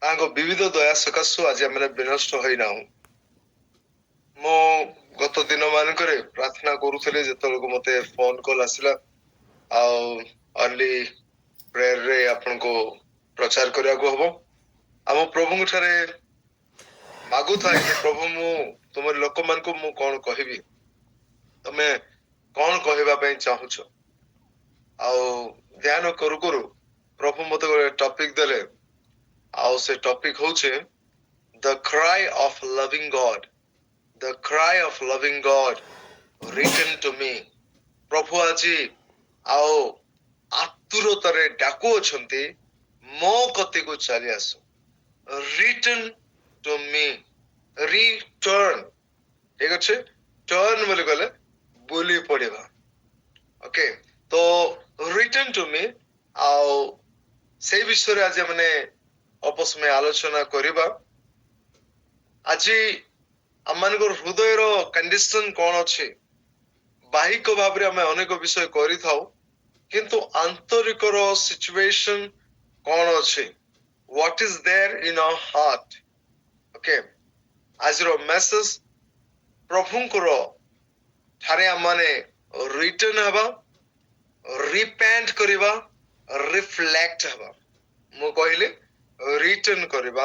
विविध दया सकाशु आज आम विनष्ट होना मो गत दिन मानक प्रार्थना करुले जो मत फोन कॉल आसला अर्ली प्रेयर रे आपन को प्रचार करने को हम आम प्रभु ठारे मागु था कि प्रभु मु तुम लोक मान को मु कौन कहबी तमे कौन कहबा चाहूछ ध्यान करू करू प्रभु मत गोटे टॉपिक देले आउ से टॉपिक होचे the cry of loving God the cry of loving God return to me प्रभु आज आओ आतुरतारे डाकू अछंती मो कति को चली आसो रिटन टू मी रिटर्न ठीक अच्छे टर्न बोले गले बोली पड़ेगा ओके तो रिटर्न टू मी आओ से विषय आज मैंने आपस में आलोचना करिबा आज आम हृदय रो कंडीशन कौन अच्छे बाहिक भाव में अनेक विषय करि थाउ किंतु आंतरिक रो सिचुएशन कौन अच्छे what is there in our heart okay आज रो मैसेज प्रभु को ठारे माने रिटर्न हबा रिपेंट करिबा रिफ्लेक्ट हबा मु कहले रिटर्न करिबा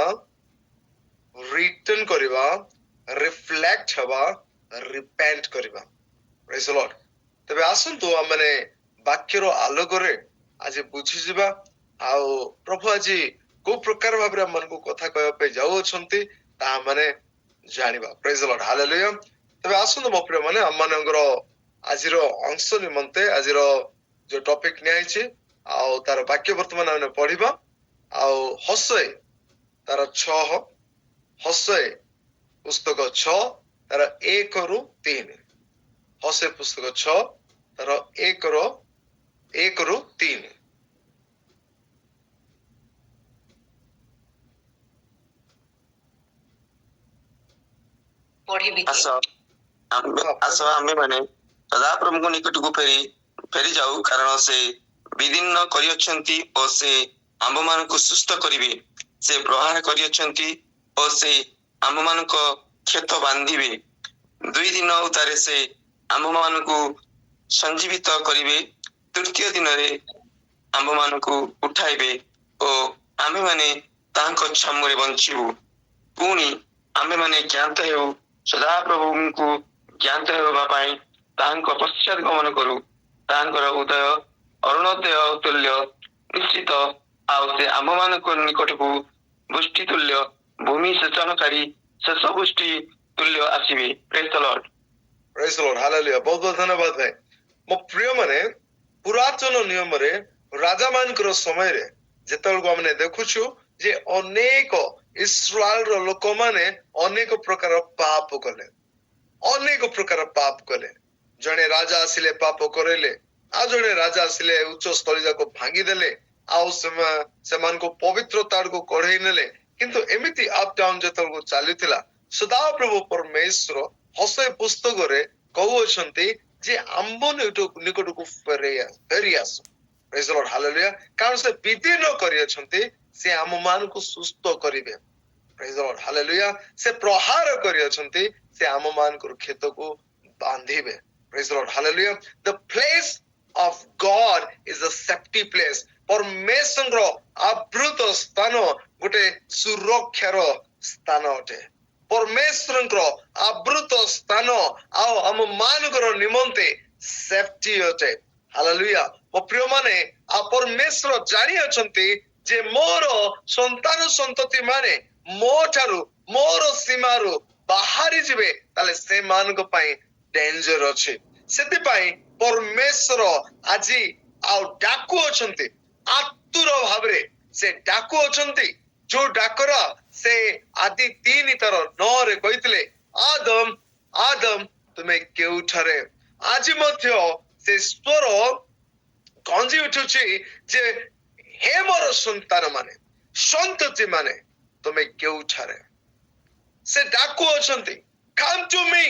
रिफ्लेक्ट हबा रिपेंट करिबा प्रेज द लॉर्ड तबे आसंतु माने वाक्य रो आलोक रे आज बुझी जिबा आ प्रभु आज को प्रकार भाबरे मन को कथा कहबा पे जाउ अछंती ता माने जानिबा प्रेज द लॉर्ड हालेलुया तबे आसंतु मो प्रिय माने हम मानकर आज रो अंश निमंते आज रो जो टॉपिक नै आइछि आ तार वाक्य वर्तमान हमने पढिबा आ हसय तार 6 हसय पुस्तक 6 तार 1 रु 3 हसय पुस्तक 6 तार 1 रु 3 पढिबि आस आमे माने सदा प्रभु निकट को फेरी जाऊ कारण से विभिन्न करियछंती और से आम मान को सुस्थ करिवे से प्रहार करियछंती और से आम मान को क्षत बांधिबे 2 दिन उतारे से आम मान को संजीवित करिवे तृतीय दिन रे आम मान को उठाइबे और आमे माने तांको छामुरे बंचिबु पुनी आमे माने ज्ञात हेउ सदा प्रभु को ज्ञात हेबा पाई तांको पश्चात गमन करू तांकर उदय अरुणोदय तुल्य निश्चित आउ से आम मान को निकट को पुष्टि तुल्य भूमि सेचनकारी शेष पुष्टि तुल्य आसीबे प्रेज द लॉर्ड हालेलुया बहुत बहुत धन्यवाद भाई मो प्रिय माने पुरातन नियम रे राजा मानकर समय रे जेतल को हमने देखुछु जे अनेक इस्राएल रो लोक माने अनेक प्रकार पाप कले जने राजा आसिले पाप करेले आ जने राजा आसिले उच्च स्थली जाको भांगी देले आउ समान को पवित्रता को कढै नेले किंतु एमिति अप डाउन जेतल को चालिथिला सदा प्रभु परमेश्वर हसय पुस्तक रे कहू अछंती जे आम्बो निकट को फेरी आसो प्रेज द लॉर्ड हालेलुया कारण से विधि न करि अछंती से आम मान को सुस्थ करिवे प्रेज द लॉर्ड हालेलुया से प्रहार करि अछंती से आम मान को खेत को बांधिबे praise the Lord hallelujah the place of God is a safety place परमेश्वर आवृत स्थान गोटे सुरक्षार स्थान अटे परमेश्वर आवृत स्थान आम मानकर निमंते सेफ्टी अटे हालेलुया मो प्रिय माने आ परमेश्वर जानि अछंती जे मोर संतान संतति माने मो ठारू मोर सीमारू बाहरी जिवे ताले से मान को पाई डेंजर अछि सेति पाई परमेश्वर आजी आ डाकू अछंती आतुर भाबरे से डाकू अछंती जो डाकरा से आदि 3 तर 9 रे कहितले आदम आदम तुमे केउठारे आज मध्य से स्वर गंजी उठुची जे हे मोर संतान माने संतति माने तुमे केउठारे से डाकू अछंती come to me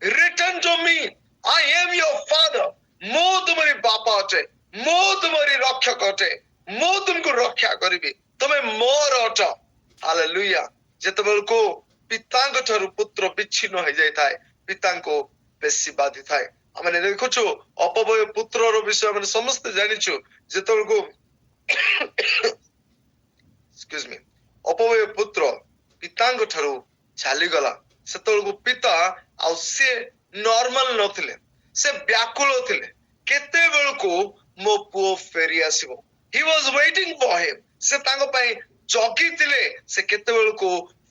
return to me I am your father मो तुम्हारी बापा अटे मो तुम्हारी रक्षक अटे मो तुमको रक्षा करिबी तुमे मोर अट हालेलुया ଯେତେବେଳେ को ପିତାଙ୍କ ଠାରୁ ପୁତ୍ର ବିଚ୍ଛିନ୍ନ ହେଇଯାଇଥାଏ ପିତାଙ୍କୁ ବେଶୀ ବାଧିଥାଏ। ଆମେ ଦେଖୁଛୁ ଅପବୟ ପୁତ୍ରର ବିଷୟ ଆମେ ସମସ୍ତେ ଜାଣିଛୁ ଯେତେବେଳକୁ excuse me ଅପବୟ ପୁତ୍ର ପିତାଙ୍କ ଠାରୁ ଚାଲିଗଲା ସେତେବେଳକୁ ପିତା ଆଉ ସେ ନର୍ମାଲ ନଥିଲେ ସେ ବ୍ୟାକୁଳ ଥିଲେ କେତେବେଳକୁ ମୋ ପୁଅ ଫେରି ଆସିବ। he was waiting for him ସେ ତାଙ୍କ ପାଇଁ ଜଗିଥିଲେ ସେ କେତେବେଳକୁ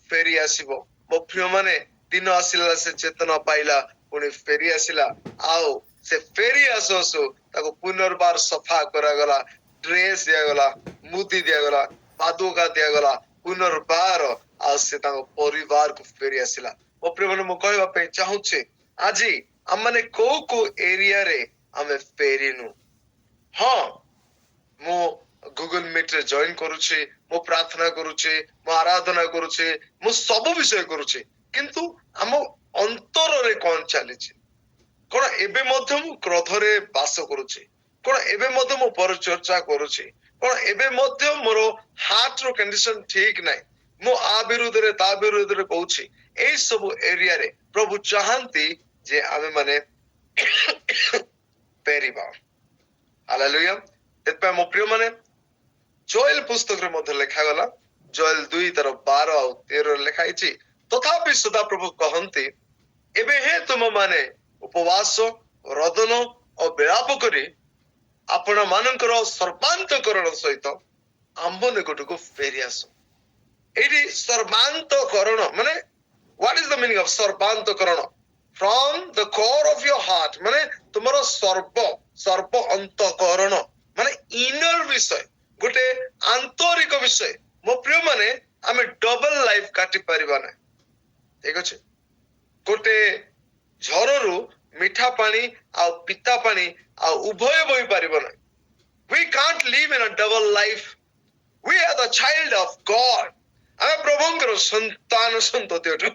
ଫେରି ଆସିବ। ମୋ ପ୍ରିୟ ମାନେ ଦିନ ଆସିଲା ସେ ଚେତନା ପାଇଲା ପୁଣି ଫେରି ଆସିଲା ଆଉ ସେ ଫେରି ଆସୁ ଆସୁ ତାକୁ ପୁନର୍ବାର ସଫା କରାଗଲା ଡ୍ରେସ ଦିଆଗଲା ମୁଦି ଦିଆଗଲା ପାଦୁକା ଦିଆଗଲା ପୁନର୍ବାର ଆଉ ସେ ତାଙ୍କ ପରିବାରକୁ ଫେରି ଆସିଲା। ମୋ ପ୍ରିୟ ମାନେ ମୁଁ କହିବା ପାଇଁ ଚାହୁଁଛି ଆଜି ଆମମାନେ କୋଉ କୋଉ ଏରିଆରେ ଆମେ ଫେରିନୁ। ହଁ ମୁଁ ଗୁଗଲ ମିଟ ରେ ଜଏନ କରୁଛି ମୁଁ ପ୍ରାର୍ଥନା କରୁଛି ମୁଁ ଆରାଧନା କରୁଛି ମୁଁ ସବୁ ବିଷୟ କରୁଛି କିନ୍ତୁ ଆମ ଅନ୍ତରରେ କଣ ଚାଲିଛି କଣ ଏବେ ମଧ୍ୟ ମୁଁ କ୍ରୋଧରେ ବାସ କରୁଛି କଣ ଏବେ ମଧ୍ୟ ମୁଁ ପରିଚର୍ଚ୍ଚା କରୁଛି କଣ ଏବେ ମଧ୍ୟ ମୋର ହାର୍ଟ ର କଣ୍ଡିସନ ଠିକ ନାହିଁ ମୁଁ ଆ ବିରୁଦ୍ଧରେ ତା ବିରୁଦ୍ଧରେ କହୁଛି ଏଇ ସବୁ ଏରିଆରେ ପ୍ରଭୁ ଚାହାନ୍ତି ଯେ ଆମେ ମାନେ ଫେରିବା। ହାଲେଲୁୟା ସେଥିପାଇଁ ମୋ ପ୍ରିୟ ମାନେ ଜୋଏଲ ପୁସ୍ତକରେ ମଧ୍ୟ ଲେଖାଗଲା ଜୋଏଲ 2:12 ଆଉ 13 ଲେଖା ହେଇଛି ତଥାପି ସଦା ପ୍ରଭୁ କହନ୍ତି ଏବେ ହେ ତୁମ ମାନେ ଉପବାସ ରୋଦନ ଓ ବିଳାପ କରି ଆପଣ ମାନଙ୍କର ସର୍ବାନ୍ତକରଣ ସହିତ ଆମ୍ଭ ନିକଟକୁ ଫେରି ଆସ। ଏଇଠି ସର୍ବାନ୍ତକରଣ ମାନେ what is the meaning of ସର୍ବାନ୍ତକରଣ from the core of your heart ମାନେ ତୁମର ସର୍ବ ଅନ୍ତଃକରଣ ମାନେ ଇନର ବିଷୟ ଗୋଟେ ଆନ୍ତରିକ ବିଷୟ। ମୋ ପ୍ରିୟ ମାନେ ଆମେ ଡବଲ ଲାଇଫ କାଟି ପାରିବା ନାହିଁ ଠିକ ଅଛି ଗୋଟେ ଝରରୁ ମିଠା ପାଣି ଆଉ ପିତା ପାଣି ଆଉ ଉଭୟ ବହି ପାରିବ ନାହିଁ। we can't live in a double life we are the child of God ଆମେ ପ୍ରଭୁଙ୍କର ସନ୍ତାନ ସନ୍ତତି ଅଟୁ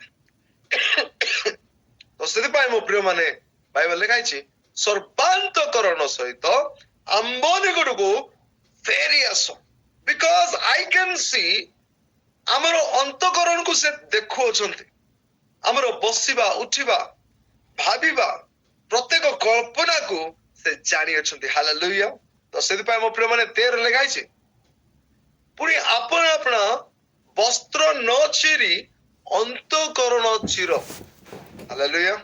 ତ ସେଥିପାଇଁ ମୋ ପ୍ରିୟ ମାନେ ବାଇବେଲ ଲେଖା ହେଇଛି ସର୍ବାନ୍ତକରଣ ସହିତ ଆମ୍ଭ ନିକଟକୁ ଫେରି ଆସ ବିକଜ I can see ଆମର ଅନ୍ତଃକରଣକୁ ସେ ଦେଖୁଅଛନ୍ତି ଆମର ବସିବା ଉଠିବା ଭାବିବା ପ୍ରତ୍ୟେକ କଳ୍ପନାକୁ ସେ ଜାଣିଅଛନ୍ତି। ହାଲେଲୁୟା ତ ସେଥିପାଇଁ ମୋ ପ୍ରିୟ ମାନେ 13 ଲେଖା ହେଇଛି ପୁଣି ଆପଣ ଆପଣ ବସ୍ତ୍ର ନ ଚିରି ଅନ୍ତଃକରଣ ଚିର। ହାଲେଲୁୟା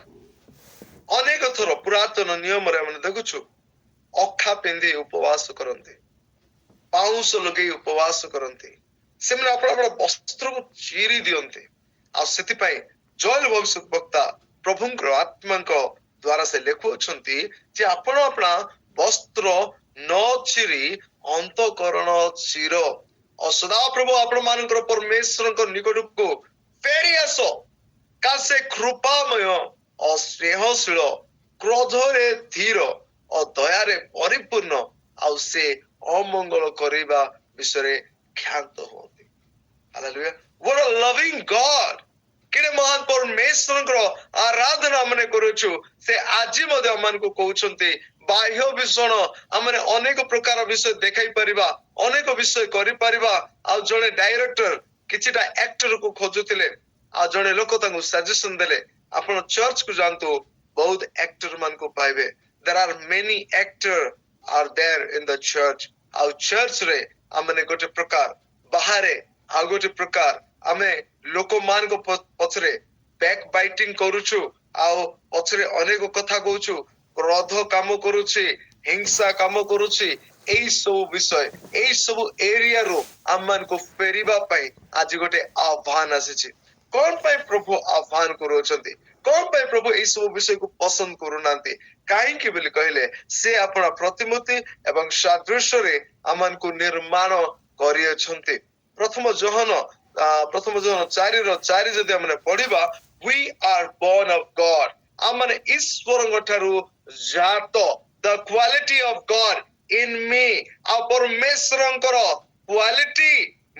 ଅନେକ ଥର ପୁରାତନ ନିୟମରେ ଆମେ ଦେଖୁଛୁ ଅଖା ପିନ୍ଧି ଉପବାସ କରନ୍ତି ପାଉଁଶ ଲଗେଇ ଉପବାସ କରନ୍ତି ସେମାନେ ଆପଣଙ୍କର ବସ୍ତ୍ରକୁ ଚିରି ଦିଅନ୍ତି ଆଉ ସେଥିପାଇଁ ଜୋଏଲ ଭବିଷ୍ୟତ ବକ୍ତା ପ୍ରଭୁଙ୍କର ଆତ୍ମାଙ୍କ ଦ୍ଵାରା ସେ ଲେଖୁଅଛନ୍ତି ଯେ ଆପଣ ଆପଣ ବସ୍ତ୍ର ନ ଚିରି ଅନ୍ତଃକରଣ ଚିର ଓ ସଦାପ୍ରଭୁ ଆପଣ ମାନଙ୍କର ପରମେଶ୍ୱରଙ୍କ ନିକଟକୁ ଫେରି ଆସ କାରଣ ସେ କୃପାମୟ ଓ ସ୍ନେହଶୀଳ କ୍ରୋଧରେ ଧୀର ଓ ଦୟାରେ ପରିପୂର୍ଣ୍ଣ ଆଉ ସେ ଅମଙ୍ଗଳ କରିବା ବିଷୟରେ କ୍ଷାନ୍ତ ହୁଅନ୍ତି। Hallelujah what a loving God କେଡ଼େ ମହାନ ପରମେଶ୍ୱରଙ୍କର ଆରାଧନା ଆମେ କରୁଛୁ ସେ ଆଜି ମଧ୍ୟ ଆମମାନଙ୍କୁ କହୁଛନ୍ତି ବାହ୍ୟ ଭୀଷଣ ଆମେ ଅନେକ ପ୍ରକାର ବିଷୟ ଦେଖାଇ ପାରିବା ଅନେକ ବିଷୟ କରିପାରିବା ଆଉ ଜଣେ ଡାଇରେକ୍ଟର କିଛିଟା ଆକ୍ଟରକୁ ଖୋଜୁଥିଲେ ଆଉ ଜଣେ ଲୋକ ତାଙ୍କୁ ସଜେସନ ଦେଲେ ଆପଣ ଚର୍ଚ୍ଚକୁ ଯାଆନ୍ତୁ ବହୁତ ଆକ୍ଟର ମାନଙ୍କୁ ପାଇବେ there are many actor are there in the church ଆଉ ଚର୍ଚ୍ଚରେ ଆମେ ଗୋଟେ ପ୍ରକାର ବାହାରେ ଆଉ ଗୋଟେ ପ୍ରକାର ଆମେ ଲୋକମାନଙ୍କ ପଛରେ ବ୍ୟାକ୍ ବାଇଟିଂ କରୁଛୁ ଆଉ ପଛରେ ଅନେକ କଥା କହୁଛୁ କ୍ରୋଧ କାମ କରୁଛି ହିଂସା କାମ କରୁଛି ଏଇ ସବୁ ବିଷୟ ଏଇ ସବୁ ଏରିଆରୁ ଆମମାନଙ୍କୁ ଫେରିବା ପାଇଁ ଆଜି ଗୋଟେ ଆହ୍ୱାନ ଆସିଛି। କଣ ପାଇଁ ପ୍ରଭୁ ଆହ୍ୱାନ କରୁଅଛନ୍ତି କଣ ପାଇଁ ପ୍ରଭୁ ଏଇ ସବୁ ବିଷୟକୁ ପସନ୍ଦ କରୁନାହାନ୍ତି କାହିଁକି ବୋଲି କହିଲେ ସେ ଆପଣ ପ୍ରତିମୂର୍ତ୍ତି ଏବଂ ସାଦୃଶ୍ୟରେ ଆମମାନଙ୍କୁ ନିର୍ମାଣ କରିଅଛନ୍ତି। ପ୍ରଥମ ଯୋହନ 4:4 ଯଦି ଆମେ ପଢିବା we are born of God ଆମମାନେ ଈଶ୍ୱରଙ୍କ ଠାରୁ ଜାତ the quality of God in me ଆଉ ପରମେଶ୍ୱରଙ୍କର କ୍ୱାଲିଟି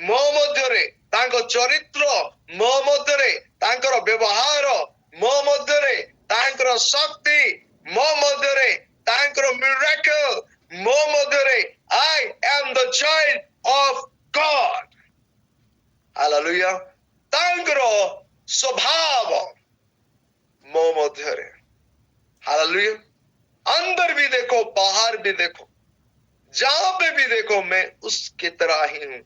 ମୋ ମଧ୍ୟରେ ତାଙ୍କ ଚରିତ୍ର ମୋ ମଧ୍ୟରେ ତାଙ୍କର ବ୍ୟବହାର ମୋ ମଧ୍ୟରେ ତାଙ୍କର ଶକ୍ତି ମୋ ମଧ୍ୟରେ ତାଙ୍କର ମିରାକଲ ମୋ ମଧ୍ୟରେ I am the child of God। Hallelujah। Hallelujah. ତାଙ୍କର स्वभाव ମୋ ମଧ୍ୟରେ, हालेलुया। अंदर भी देखो बाहर भी देखो, जहां पे भी देखो मैं उसकी तरह ही हूं।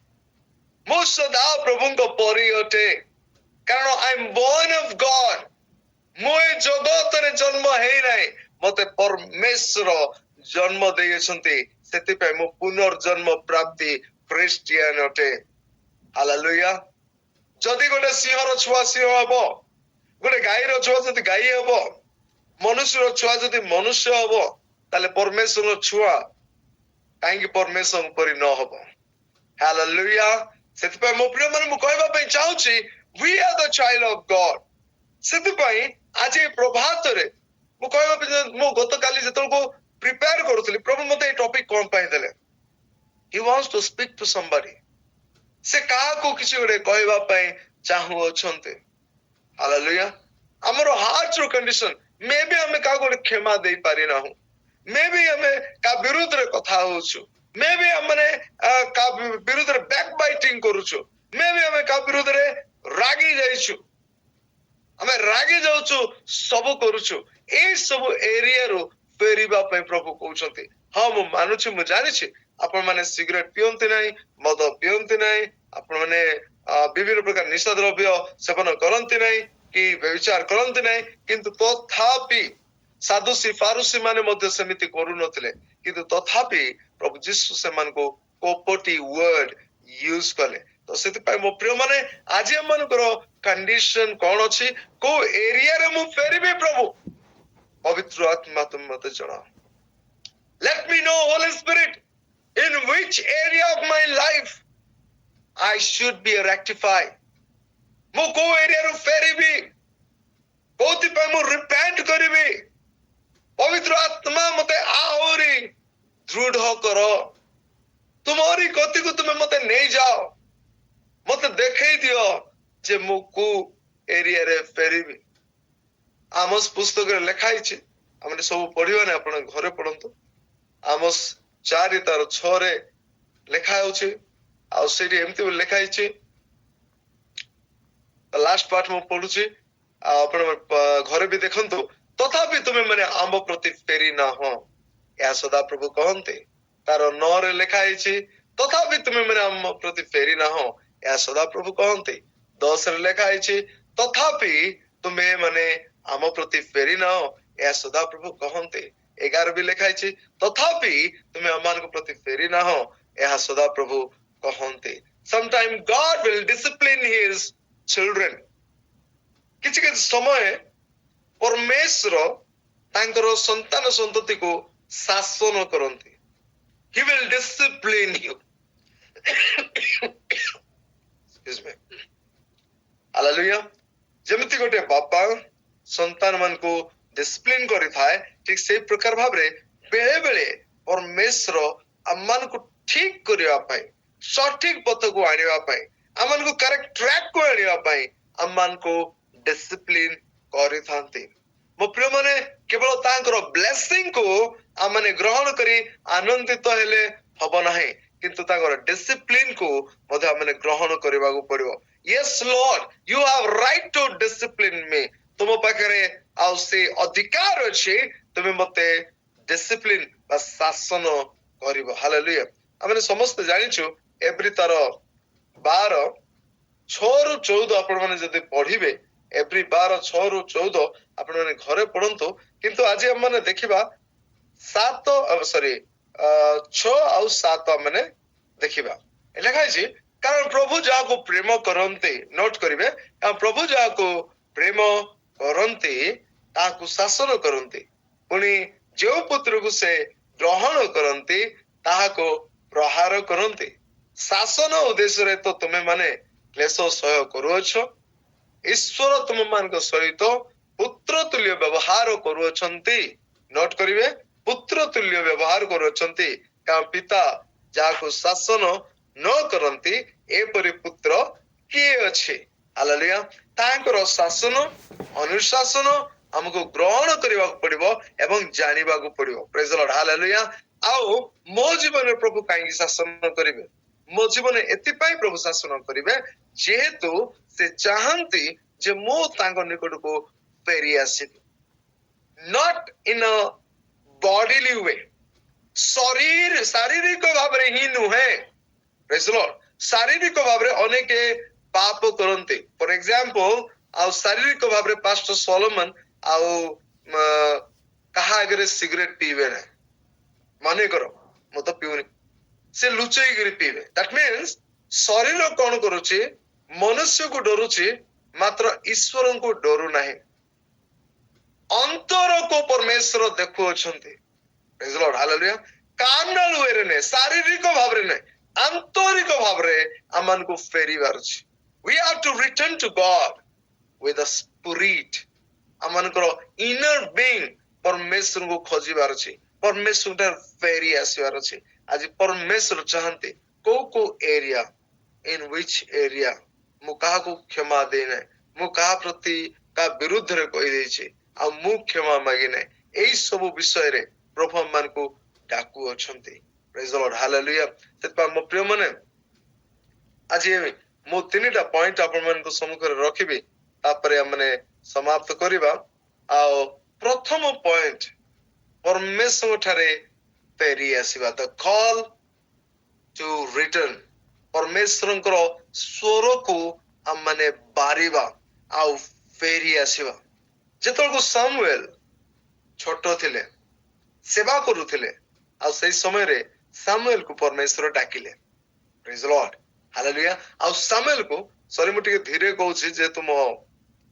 ମୁଁ ସଦା ପ୍ରଭୁଙ୍କ ପରି ଅଟେ, କାରଣ I M born of God। ମୁଁ ଏ ଜଗତରେ ଜନ୍ମ ହେଇନାହିଁ, ମତେ ପରମେଶ୍ୱର ଜନ୍ମ ଦେଇଛନ୍ତି। ସେଥିପାଇଁ ମୁଁ ପୁନର୍ଜନ୍ମ ପ୍ରାପ୍ତି ଖ୍ରୀଷ୍ଟିଆନ ଅଟେ। ହାଲେଲୁୟା। ଯଦି ଗୋଟେ ସିଂହର ଛୁଆ ସିଂହ ହବ, ଗୋଟେ ଗାଈର ଛୁଆ ଯଦି ଗାଈ ହବ, ମନୁଷ୍ୟର ଛୁଆ ଯଦି ମନୁଷ୍ୟ ହବ, ତାହେଲେ ପରମେଶ୍ୱରର ଛୁଆ କାହିଁକି ପରମେଶ୍ୱରଙ୍କ ପରି ନ ହବ? ହାଲେଲୁୟା। ସେଥିପାଇଁ ମୋ ପ୍ରିୟ ମାନେ ମୁଁ କହିବା ପାଇଁ ଚାହୁଁଛି, we are the child of God। ସେଥିପାଇଁ ଆଜି ଏ ପ୍ରଭାତରେ ମୁଁ କହିବା ପାଇଁ, ମୁଁ ଗତକାଲି ଯେତେବେଳକୁ ପ୍ରିପେୟାର କରୁଥିଲି, ପ୍ରଭୁ ମତେ ଏଇ ଟପିକ କଣ ପାଇଁ ଦେଲେ? He wants to speak to somebody। ସେ କାହାକୁ କିଛି ଗୋଟେ କହିବା ପାଇଁ ଚାହୁଁଅଛନ୍ତି। ହାଲେଲୁୟା। ଆମର ହାର୍ଟର କଣ୍ଡିସନ, ମେ ବି ଆମେ କାହାକୁ ଗୋଟେ କ୍ଷମା ଦେଇପାରିନାହୁଁ, ମେ ବି ଆମେ କାହା ବିରୁଦ୍ଧରେ କଥା ହଉଛୁ, ମେ ବି ଆମେ କାହା ବିରୁଦ୍ଧରେ ବ୍ୟାକ୍ ବାଇଟିଂ କରୁଛୁ, ମେ ବି ଆମେ କାହା ବିରୁଦ୍ଧରେ ରାଗି ଯାଇଛୁ, ଆମେ ରାଗି ଯାଉଛୁ, ସବୁ କରୁଛୁ। ଏଇ ସବୁ ଏରିଆରୁ ଫେରିବା ପାଇଁ ପ୍ରଭୁ କହୁଛନ୍ତି। ହଁ ମୁଁ ମାନୁଛି, ମୁଁ ଜାଣିଛି ଆପଣମାନେ ସିଗାରେଟ ପିଅନ୍ତି ନାହିଁ, ମଦ ପିଅନ୍ତି ନାହିଁ, ଆପଣମାନେ ବିଭିନ୍ନ ପ୍ରକାର ନିଶା ଦ୍ରବ୍ୟ ସେବନ କରନ୍ତି ନାହିଁ, କି ବ୍ୟଭିଚାର କରନ୍ତି ନାହିଁ, କିନ୍ତୁ ତଥାପି ସାଧୁସୀ ଫାରୁସୀ ମାନେ ମଧ୍ୟ ସେମିତି କରୁନଥିଲେ, କିନ୍ତୁ ତଥାପି ପ୍ରଭୁ ଯୀଶୁ ସେମାନଙ୍କୁ କୋପଟି ୱାର୍ଡ ୟୁଜ କଲେ। ତ ସେଥିପାଇଁ ମୋ ପ୍ରିୟ ମାନେ ଆଜି ଆମମାନଙ୍କର କଣ୍ଡିସନ କଣ ଅଛି, କୋଉ ଏରିଆରେ ମୁଁ ଫେରିବି ପ୍ରଭୁ? ପବିତ୍ର ଆତ୍ମା ତୁମେ ମତେ ଜଣାଅ। Let me know, Holy Spirit, in which area of my life I should be rectified। ମୁଁ କୋଉ ଏରିଆରୁ ଫେରିବି, କୋଉଥିପାଇଁ ମୁଁ ରିପେଣ୍ଟ କରିବି? ପବିତ୍ର ଆତ୍ମା ମତେ ଆହୁରି ଦୃଢ କର, ତୁମରି ଗତିକୁ ତୁମେ ମତେ ନେଇଯାଅ, ମତେ ଦେଖେଇ ଦିଅ ଯେ ମୁଁ କୋଉ ଏରିଆରେ ଫେରିବି। ଆମୋସ ପୁସ୍ତକରେ ଲେଖା ହେଇଛି, ଆମେ ସବୁ ପଢିବାନି, ଆପଣ ଘରେ ପଢନ୍ତୁ। ଆମୋସ 4:6 ଲେଖା ହେଉଛି, ଆଉ ସେଇଠି ଏମିତି ଲେଖା ହେଇଛି, ଲାଷ୍ଟ ପାର୍ଟ ମୁଁ ପଢୁଛି, ଆଉ ଆପଣ ଘରେ ବି ଦେଖନ୍ତୁ। ତଥାପି ତୁମେ ମାନେ ଆମ ପ୍ରତି ଫେରି ନାହଁ, ଏହା ସଦାପ୍ରଭୁ କହନ୍ତି। ତାର 9ରେ ଲେଖା ହେଇଛି, ତଥାପି ତୁମେ ମାନେ ଆମ ପ୍ରତି ଫେରି ନାହଁ, ଏହା ସଦାପ୍ରଭୁ କହନ୍ତି। 10ରେ ଲେଖା ହେଇଛି, ତଥାପି ତୁମେ ମାନେ ଆମ ପ୍ରତି ଫେରି ନାହଁ, ଏହା ସଦାପ୍ରଭୁ କହନ୍ତି। 11 ବି ଲେଖା ହେଇଛି, ତଥାପି ତୁମେ ଆମମାନଙ୍କ ପ୍ରତି ଫେରି ନାହଁ, ଏହା ସଦାପ୍ରଭୁ କହନ୍ତି। Sometime God will discipline his children। କିଛି କିଛି ସମୟ ପରମେଶ୍ୱର ତାଙ୍କର ସନ୍ତାନ ସନ୍ତତିକୁ ଶାସନ କରନ୍ତି। He will discipline you। Excuse me। Hallelujah. ଯେମିତି ଗୋଟେ ବାପା ସନ୍ତାନ ମାନଙ୍କୁ ଡିସିପ୍ଲିନ କରିଥାଏ, ଠିକ ସେଇ ପ୍ରକାର ଭାବରେ ବେଳେ ବେଳେ ପରମେଶ୍ୱର ଆମମାନଙ୍କୁ ଠିକ କରିବା ପାଇଁ, ସଠିକ ପଥକୁ ଆଣିବା ପାଇଁ, ଆମମାନଙ୍କୁ କରେକ୍ଟ ଟ୍ରାକ୍ କୁ ଆଣିବା ପାଇଁ ଆମମାନଙ୍କୁ ଡିସିପ୍ଲିନ କରିଥାନ୍ତି। ମୋ ପ୍ରିୟ ମାନେ କେବଳ ତାଙ୍କର ବ୍ଲେସିଂ କୁ ଆମମାନେ ଗ୍ରହଣ କରି ଆନନ୍ଦିତ ହେଲେ ହବ ନାହିଁ, କିନ୍ତୁ ତାଙ୍କର ଡିସିପ୍ଲିନ କୁ ମଧ୍ୟ ଆମମାନେ ଗ୍ରହଣ କରିବାକୁ ପଡିବ। Yes Lord, you have right to discipline me। ତୁମ ପାଖରେ ଆଉ ସେ ଅଧିକାର ଅଛି, ତୁମେ ମତେ ଡିସିପ୍ଲିନ ବା ଶାସନ କରିବ। ହାଲେଲୁୟା। ଆମେ ସମସ୍ତେ ଜାଣିଛୁ, ଏଭ୍ରି ତାର 12:6-14 ଆପଣ ମାନେ ଯଦି ପଢିବେ, ଏଭ୍ରି 12:6-14 ଆପଣ ମାନେ ଘରେ ପଢନ୍ତୁ। କିନ୍ତୁ ଆଜି ଆମେ ମାନେ ଦେଖିବା 6 ଆଉ 7 ମାନେ ଦେଖିବା। ଲେଖା ହେଇଛି, କାରଣ ପ୍ରଭୁ ଯାହାକୁ ପ୍ରେମ କରନ୍ତି, ନୋଟ କରିବେ, କାରଣ ପ୍ରଭୁ ଯାହାକୁ ପ୍ରେମ କରନ୍ତି ତାହାକୁ ଶାସନ କରନ୍ତି, ପୁଣି ଯେଉଁ ପୁତ୍ରକୁ ସେ ଗ୍ରହଣ କରନ୍ତି ତାହାକୁ ପ୍ରହାର କରନ୍ତି। ଶାସନ ଉଦ୍ଦେଶ୍ୟରେ ତ ତୁମେ ମାନେ କ୍ଲେଶ ସହ୍ୟ କରୁଅଛ। ଈଶ୍ୱର ତୁମ ମାନଙ୍କ ସହିତ ପୁତ୍ର ତୁଲ୍ୟ ବ୍ୟବହାର କରୁଅଛନ୍ତି। ନୋଟ କରିବେ, ପୁତ୍ର ତୁଲ୍ୟ ବ୍ୟବହାର କରୁଅଛନ୍ତି, କାରଣ ପିତା ଯାହାକୁ ଶାସନ ନ କରନ୍ତି ଏପରି ପୁତ୍ର କିଏ ଅଛି? ହାଲେଲୁୟା। ତାଙ୍କର ଶାସନ ଅନୁଶାସନ ଆମକୁ ଗ୍ରହଣ କରିବାକୁ ପଡିବ ଏବଂ ଜାଣିବାକୁ ପଡିବ। ପ୍ରେଜ୍ ଦ ଲର୍ଡ। ହାଲେଲୁୟା। ଆଉ ମୋ ଜୀବନରେ ପ୍ରଭୁ କାହିଁକି ଶାସନ କରିବେ? ମୋ ଜୀବନ ଏଥିପାଇଁ ପ୍ରଭୁ ଶାସନ କରିବେ ଯେହେତୁ ସେ ଚାହାନ୍ତି ଯେ ମୁଁ ତାଙ୍କ ନିକଟକୁ ଫେରି ଆସିବି, ନଟ୍ ଇନ୍ ଅ ବଡିଲି ୱେ, ଶାରୀରିକ ଭାବରେ ହିଁ ନୁହେଁ। Praise the Lord. ଶାରୀରିକ ଭାବରେ ଅନେକ ପାପ କରନ୍ତି। ଫର ଏକ୍ସାମ୍ପଲ ଆଉ ଶାରୀରିକ ଭାବରେ ପାଷ୍ଟର ସଲୋମନ ଆଉ କାହା ଆଗରେ ସିଗାରେଟ ପିଇବେ ନାହିଁ, ମନେ କର ମୁଁ ତ ପିଉନି, ସେ ଲୁଚେଇକିରି ପିଇବେ। ଦ୍ୟାଟ ମିନ୍ସ ଶରୀର କଣ କରୁଛି, ମନୁଷ୍ୟକୁ ଡରୁଛି ମାତ୍ର ଈଶ୍ୱରଙ୍କୁ ଡରୁ ନାହିଁ। ଅନ୍ତରକୁ ପରମେଶ୍ୱର ଦେଖୁଅଛନ୍ତି। Praise the Lord. Hallelujah. Karnal ୱେରେ ନାହିଁ, ଶାରୀରିକ ଭାବରେ ନାହିଁ, ଆନ୍ତରିକ ଭାବରେ ଆମମାନଙ୍କୁ ଫେରିବାର ଅଛି। We have to return to God with a spirit. ଆମମାନଙ୍କର inner being ପରମେଶ୍ୱରଙ୍କୁ ଖୋଜିବାର ଅଛି, ପରମେଶ୍ୱର ଫେରି ଆସିବାର ଅଛି। ଆଜି ପରମେଶ୍ୱର ଚାହାନ୍ତି କୋଉ ଏରିଆ, in which area ମୁଁ କାହାକୁ କ୍ଷମା ଦେଇନାହିଁ, ମୁଁ କାହା ପ୍ରତି କାହା ବିରୁଦ୍ଧରେ କହିଦେଇଛି ଆଉ ମୁଁ କ୍ଷମା ମାଗି ନାହିଁ, ଏଇ ସବୁ ବିଷୟରେ ପ୍ରଭୁ ଆମମାନଙ୍କୁ ଡାକୁଅଛନ୍ତି। Praise the Lord. Hallelujah. ସେଥିପାଇଁ ମୋ ପ୍ରିୟମାନେ ଆଜି ମୁଁ 3ଟା ପଏଣ୍ଟ ଆପଣମାନଙ୍କ ସମ୍ମୁଖରେ ରଖିବି, ତାପରେ ଆମେ ସମାପ୍ତ କରିବା। ଆଉ ପ୍ରଥମ ପଏଣ୍ଟ, ପରମେଶ୍ୱର ଠାରେ ଫେରି ଆସିବା, ଦ କଲ୍ ଟୁ ରିଟର୍ନ। ପରମେଶ୍ୱରଙ୍କର ସ୍ୱରକୁ ଆମମାନେ ବାରିବା ଆଉ ଫେରି ଆସିବା। ଯେତେବେଳକୁ ସାମୁଏଲ ଛୋଟ ଥିଲେ, ସେବା କରୁଥିଲେ, ଆଉ ସେଇ ସମୟରେ ସାମୁଏଲକୁ ପରମେଶ୍ୱର ଡାକିଲେ। Praise the Lord. Hallelujah. ଆଉ ସାମୁଏଲକୁ, ସରି ମୁଁ ଟିକେ ଧୀରେ କହୁଛି ଯେହେତୁ ମୋ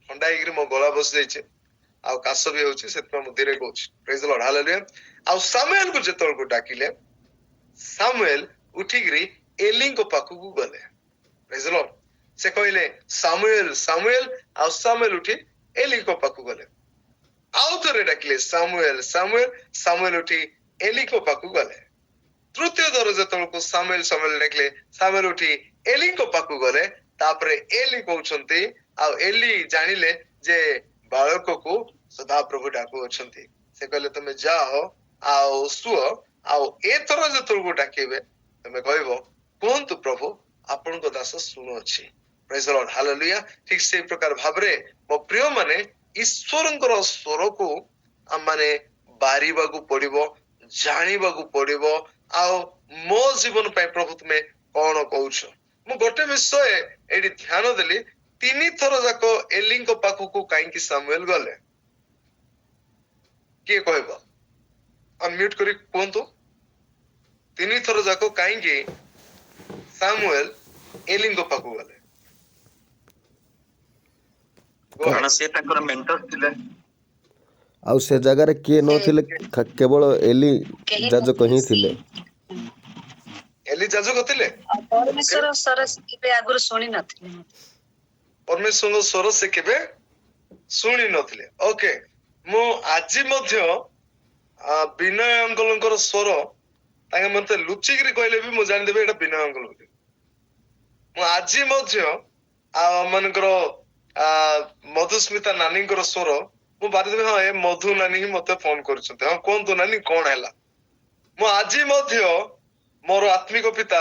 ଥଣ୍ଡା ହେଇକିରି ମୋ ଗଳା ବସି ଯାଇଛି ଆଉ କାଶ ବି ହଉଛି, ସେଥିପାଇଁ ମୁଁ ଧୀରେ କହୁଛି। Praise the Lord. Hallelujah. ଆଉ ସାମୁଏଲକୁ ଯେତେବେଳକୁ ଡାକିଲେ, ସାମୁଏଲ ଉଠିକିରି ଏଲିଙ୍କ ପାଖକୁ ଗଲେ। Praise the Lord. ସେ କହିଲେ ସାମୁଏଲ ସାମୁଏଲ, ଆଉ ସାମୁଏଲ ଉଠି ଏଲିଙ୍କ ପାଖକୁ ଗଲେ। ଆଉ ଥରେ ଡାକିଲେ ସାମୁଏଲ ସାମୁଏଲ, ସାମୁଏଲ ଉଠି ଏଲିଙ୍କ ପାଖକୁ ଗଲେ। ତୃତୀୟ ଥର ଯେତେବେଳକୁ ସାମୁଏଲ ସାମୁଏଲ ଡାକିଲେ, ସାମୁଏଲ ଉଠି ଏଲିଙ୍କ ପାଖକୁ ଗଲେ। ତାପରେ ଏଲି କହୁଛନ୍ତି, ଆଉ ଏଲି ଜାଣିଲେ ଯେ ବାଳକକୁ ସଦାପ୍ରଭୁ ଡାକୁଅଛନ୍ତି। ସେ କହିଲେ ତମେ ଯାଅ ଆଉ ଶୁଅ, ଆଉ ଏଥର ଯେତେବେଳକୁ ଡାକିବେ ତମେ କହିବ କୁହନ୍ତୁ ପ୍ରଭୁ ଆପଣଙ୍କ Das ଶୁଣୁଅଛି। Praise the Lord. Hallelujah. ଠିକ ସେଇ ପ୍ରକାର ଭାବରେ ମୋ ପ୍ରିୟ ମାନେ ଈଶ୍ୱରଙ୍କର ସ୍ୱରକୁ ଆମମାନେ ବାରିବାକୁ ପଡିବ, ଜାଣିବାକୁ ପଡିବ। ଆଉ ମୋ ଜୀବନ ପାଇଁ ପ୍ରଭୁ ତୁମେ କଣ କହୁଛ? ମୁଁ ଗୋଟେ ବିଷୟ ଏଠି ଧ୍ୟାନ ଦେଲି, 3 ଥର ଯାକ ଏଲିଙ୍କ ପାଖକୁ କାହିଁକି ସାମୁଏଲ ଗଲେ? କିଏ କହିବ? ଅନମ୍ୟୁଟ କରି କୁହନ୍ତୁ। 3 ଥର ଯାକ କାହିଁକି ସାମୁଏଲ ଏଲିଙ୍କ ପାଖକୁ ଗଲେ? କାରଣ ସେ ତାଙ୍କର ମେଣ୍ଟର ଥିଲେ। ଆଉ ସେ ଜାଗାରେ କିଏ ନଥିଲେ, କେବଳ ଏଲି ଯାଜକ ହିଁ ଥିଲେ। ଏଲି ଯାଜକ ଥିଲେ। ପରମେଶ୍ୱର ସ୍ୱର କେବେ ଆଗରୁ ଶୁଣି ନଥିଲେ। ପରମେଶ୍ୱରଙ୍କ ସ୍ୱର ସେ କେବେ ଶୁଣି ନଥିଲେ। ଓକେ, ମୁଁ ଆଜି ମଧ୍ୟ ବିନୟ ଅଙ୍କଲଙ୍କର ସ୍ୱର ତାଙ୍କେ ମତେ ଲୁଚିକିରି କହିଲେ ବି ମୁଁ ଜାଣିଦେବି ଏଇଟା ବିନୟ ଅଙ୍କଲ ବୋଲି। ମୁଁ ଆଜି ମଧ୍ୟ ଆମମାନଙ୍କର ମଧୁସ୍ମିତା ନାନୀଙ୍କର ସ୍ୱର ମୁଁ ବାରିଦେବି, ହଁ ଏ ମଧୁ ନାନୀ ହିଁ ମତେ ଫୋନ କରୁଛନ୍ତି, ହଁ କୁହନ୍ତୁ ନାନୀ କଣ ହେଲା। ମୁଁ ଆଜି ମଧ୍ୟ ମୋର ଆତ୍ମିକ ପିତା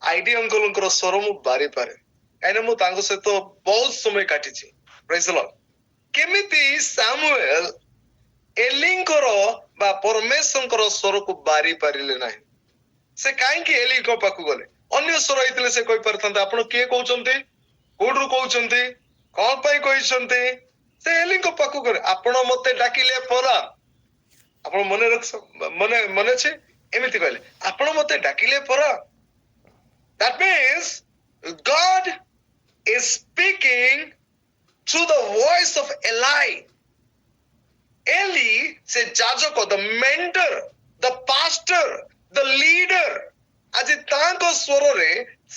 ଆଇଡି ଅଙ୍କଲଙ୍କର ସ୍ୱର ମୁଁ ବାରିପାରେ, କାହିଁକିନା ମୁଁ ତାଙ୍କ ସହିତ ବହୁତ ସମୟ କାଟିଛି। Praise the Lord. କେମିତି ସାମୁଏଲ ଏଲିଙ୍କର ବା ପରମେଶ୍ୱରଙ୍କର ସ୍ୱରକୁ ବାରି ପାରିଲେ ନାହିଁ? ସେ କାହିଁକି ଏଲିଙ୍କ ପାଖକୁ ଗଲେ? ଅନ୍ୟ ସ୍ୱର ହେଇଥିଲେ ସେ କହିପାରିଥାନ୍ତେ ଆପଣ କିଏ କହୁଛନ୍ତି, କୋଉଠୁ କହୁଛନ୍ତି, କଣ ପାଇଁ କହିଛନ୍ତି? ସେ ଏଲିଙ୍କ ପାଖକୁ ଗଲେ, ଆପଣ ମତେ ଡାକିଲେ ପରା। ଆପଣ ମନେ ମନେ ଅଛି ଏମିତି କହିଲେ, ଆପଣ ମତେ ଡାକିଲେ ପରା। That means God is speaking through the voice of Eli. Eli, ସେ ଯାଜକ, the mentor, the pastor, the leader, ଆଜି ତାଙ୍କ ସ୍ୱରରେ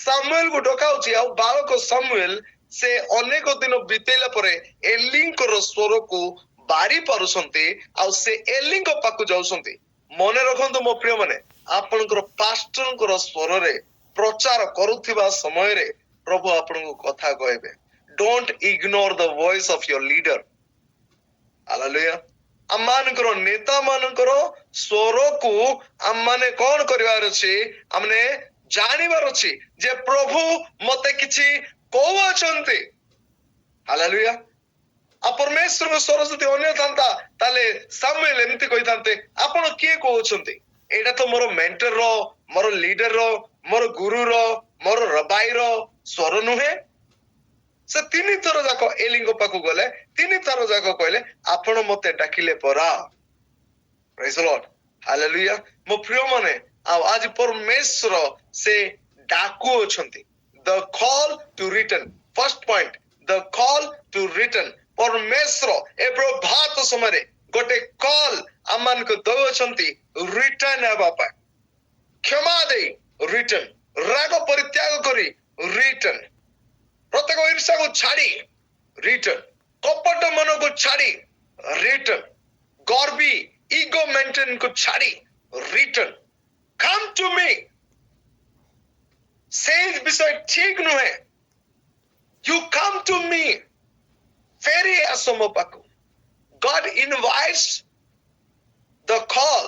ସାମୁଏଲକୁ ଡକାଉଛି। ଆଉ ବାଳକ ସାମୁଏଲ ସେ ଅନେକ ଦିନ ବିତେଇଲା ପରେ ଏଲିଙ୍କର ସ୍ୱରକୁ ବାରି ପାରୁଛନ୍ତି, ଆଉ ସେ ଏଲିଙ୍କ ପାଖକୁ ଯାଉଛନ୍ତି। ମନେ ରଖନ୍ତୁ ମୋ ପ୍ରିୟ ମାନେ, ଆପଣଙ୍କର ପାଷ୍ଟରଙ୍କର ସ୍ୱରରେ ପ୍ରଚାର କରୁଥିବା ସମୟରେ ପ୍ରଭୁ ଆପଣଙ୍କୁ କଥା କହିବେ। Don't ignore the voice of your leader. Hallelujah. ଆମମାନଙ୍କର ନେତା ମାନଙ୍କର ସ୍ୱରକୁ ଆମମାନେ କଣ କରିବାର ଅଛି? ଆମମାନେ ଜାଣିବାର ଅଛି ଯେ ପ୍ରଭୁ ମତେ କିଛି କହୁଅଛନ୍ତି। ହାଲେଲୁୟା। ଆଉ ପରମେଶ୍ୱରଙ୍କ ସ୍ୱର ଯଦି ଅନ୍ୟ ଥାନ୍ତା ତାହେଲେ ସାମୁଏଲ ଏମିତି କହିଥାନ୍ତେ, ଆପଣ କିଏ କହୁଛନ୍ତି? ଏଇଟା ତ ମୋର ମେଣ୍ଟର, ମୋର ଲିଡର, ମୋର ଗୁରୁର, ମୋର ରବାଇର ସ୍ୱର ନୁହେଁ। ସେ 3 ଥର ଯାକ ଏଲିଙ୍କ ପାଖକୁ ଗଲେ, 3 ଥର ଯାକ କହିଲେ ଆପଣ ମତେ ଡାକିଲେ ପରା। ପ୍ରେଜ୍ ଦ ଲର୍ଡ। ହାଲେଲୁୟା। ମୋ ପ୍ରିୟ ମାନେ, ଆଉ ଆଜି ପରମେଶ୍ୱର ସେ ଡାକୁ ଅଛନ୍ତି। The call to return. First point, the call to return. ପରମେଶ୍ୱର ଏ ପ୍ରଭାତ ସମୟରେ ଗୋଟେ କଲ୍ ଆମମାନଙ୍କୁ ଦଉଛନ୍ତି ରିଟର୍ନ ହେବା ପାଇଁ। କ୍ଷମା ଦେଇ ରିଟର୍ନ, ରାଗ ପରିତ୍ୟାଗ କରି ରିଟର୍ନ, ପ୍ରତ୍ୟେକ ଈର୍ଷାକୁ ଛାଡି ରିଟର୍ନ, କପଟ ମନକୁ ଛାଡି ରିଟର୍ନ, ଗର୍ବୀ ଇଗୋ ମେଣ୍ଟେନ କୁ ଛାଡି ରିଟର୍ନ। କମ୍ ଟୁ ମି। ସେ ବିଷୟ ଠିକ ନୁହେଁ। ୟୁ କମ୍ ଟୁ ମି। ଫେରି ଆସ ମୋ ପାଖକୁ। God invites the call,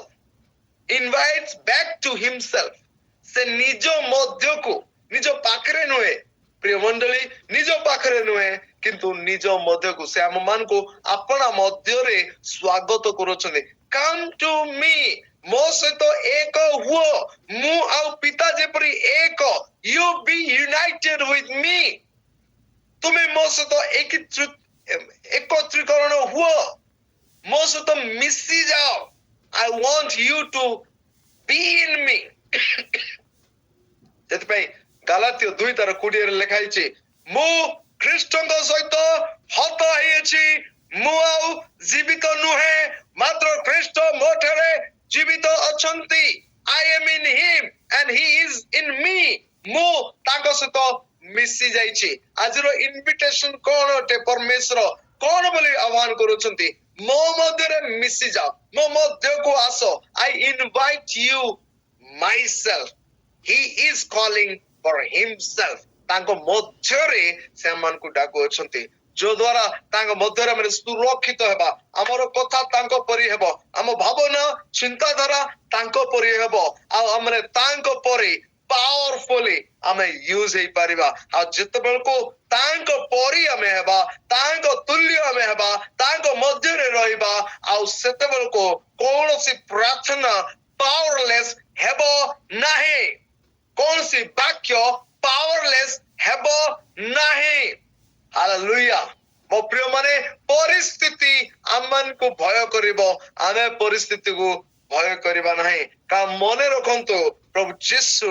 invites back to himself. ସେ ନିଜ ମଧ୍ୟକୁ, ନିଜ ପାଖରେ ନୁହେଁ ପ୍ରିୟ ମଣ୍ଡଳୀ, ନିଜ ପାଖରେ ନୁହେଁ କିନ୍ତୁ ନିଜ ମଧ୍ୟକୁ ସେ ଆମ ମାନଙ୍କୁ ଆପଣା ମଧ୍ୟରେ ସ୍ୱାଗତ କରୁଛନ୍ତି। Come to me, ମୋ ସହିତ ଏକ ହୁଅ, ମୁଁ ଆଉ ପିତା ଯେପରି ଏକ। You be united with me. ତୁମେ ମୋ ସହିତ ଏକତ୍ରୀକରଣ ହୁଅ, ମୋ ସହିତ ମିଶି ଯାଅ। I want you to be in me. ସେଥିପାଇଁ ଗାଲାତୀୟ 2:20 ଲେଖା ହେଇଛି, ମୁଁ ଖ୍ରୀଷ୍ଟଙ୍କ ସହିତ ହତ ହେଇଛି, ମୁଁ ଆଉ ଜୀବିତ ନୁହେଁ ମାତ୍ର ଖ୍ରୀଷ୍ଟ ମୋ ଠାରେ ଜୀବିତ ଅଛନ୍ତି। I am in him and he is in me. ମୁଁ ତାଙ୍କ ସହିତ ମିଶି ଯାଇଛି। ଆଜିର ଇନଭିଟେସନ କଣ ଅଟେ? ପରମେଶ୍ୱର କଣ ବୋଲି ଆହ୍ୱାନ କରୁଛନ୍ତି? ମୋ ମଧ୍ୟରେ ମିଶି ଯାଅ, ମୋ ମଧ୍ୟକୁ ଆସ। I invite you myself. He is calling for himself. ତାଙ୍କ ମଧ୍ୟରେ ସେମାନଙ୍କୁ ଡାକୁଅଛନ୍ତି, ଯୋ ଦ୍ୱାରା ତାଙ୍କ ମଧ୍ୟରେ ଆମେ ସୁରକ୍ଷିତ ହେବା। ଆମର କଥା ତାଙ୍କ ପରି ହେବ, ଆମ ଭାବନା ଚିନ୍ତାଧାରା ତାଙ୍କ ପରି ହେବ, ଆଉ ଆମେ ତାଙ୍କ ପରି ପାୱାରଫୁଲି ଆମେ ୟୁଜ ହେଇପାରିବା। ଆଉ ଯେତେବେଳକୁ ତାଙ୍କ ପରି ଆମେ ହେବା, ତାଙ୍କ ତୁଲ୍ୟ ଆମେ ହେବା, ତାଙ୍କ ମଧ୍ୟରେ ରହିବା, ଆଉ ସେତେବେଳକୁ କୌଣସି ପ୍ରାର୍ଥନା ପାୱାରଲେସ୍ ହେବ ନାହିଁ, କୌଣସି ବାକ୍ୟ ପାୱାରଲେସ୍ ହେବ ନାହିଁ। ହାଲେଲୁୟା। ମୋ ପ୍ରିୟ ମାନେ, ପରିସ୍ଥିତି ଆମମାନଙ୍କୁ ଭୟ କରିବ, ଆମେ ପରିସ୍ଥିତିକୁ ଭୟ କରିବା ନାହିଁ। କାରଣ ମନେ ରଖନ୍ତୁ, ପ୍ରଭୁ ଯୀଶୁ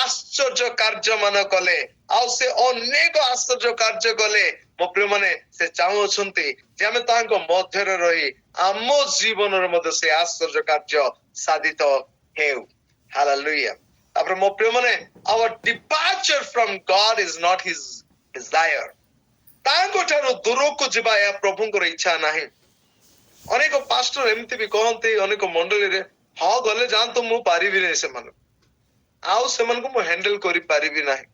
ଆଶ୍ଚର୍ଯ୍ୟ କାର୍ଯ୍ୟ ମାନ କଲେ, ଆଉ ସେ ଅନେକ ଆଶ୍ଚର୍ଯ୍ୟ କାର୍ଯ୍ୟ କଲେ। ମୋ ପ୍ରିୟ ମାନେ, ସେ ଚାହୁଁଅଛନ୍ତି ଯେ ଆମେ ତାଙ୍କ ମଧ୍ୟରେ ରହି ଆମ ଜୀବନରେ ମଧ୍ୟ ସେ ଆଶ୍ଚର୍ଯ୍ୟ କାର୍ଯ୍ୟ ସାଧିତ ହେଉ। ହାଲେଲୁୟା। ତାପରେ ମୋ ପ୍ରିୟ ମାନେ, our departure from God is not his desire. ତାଙ୍କ ଠାରୁ ଦୂରକୁ ଯିବା ଏହା ପ୍ରଭୁଙ୍କର ଇଚ୍ଛା ନାହିଁ। ଅନେକ ପାଷ୍ଟର ଏମିତି ବି କହନ୍ତି ଅନେକ ମଣ୍ଡଳୀରେ, ହଁ ଗଲେ ଯାଆନ୍ତୁ, ମୁଁ ପାରିବି ନାହିଁ ସେମାନଙ୍କୁ, ଆଉ ସେମାନଙ୍କୁ ମୁଁ ହ୍ୟାଣ୍ଡେଲ କରିପାରିବି ନାହିଁ।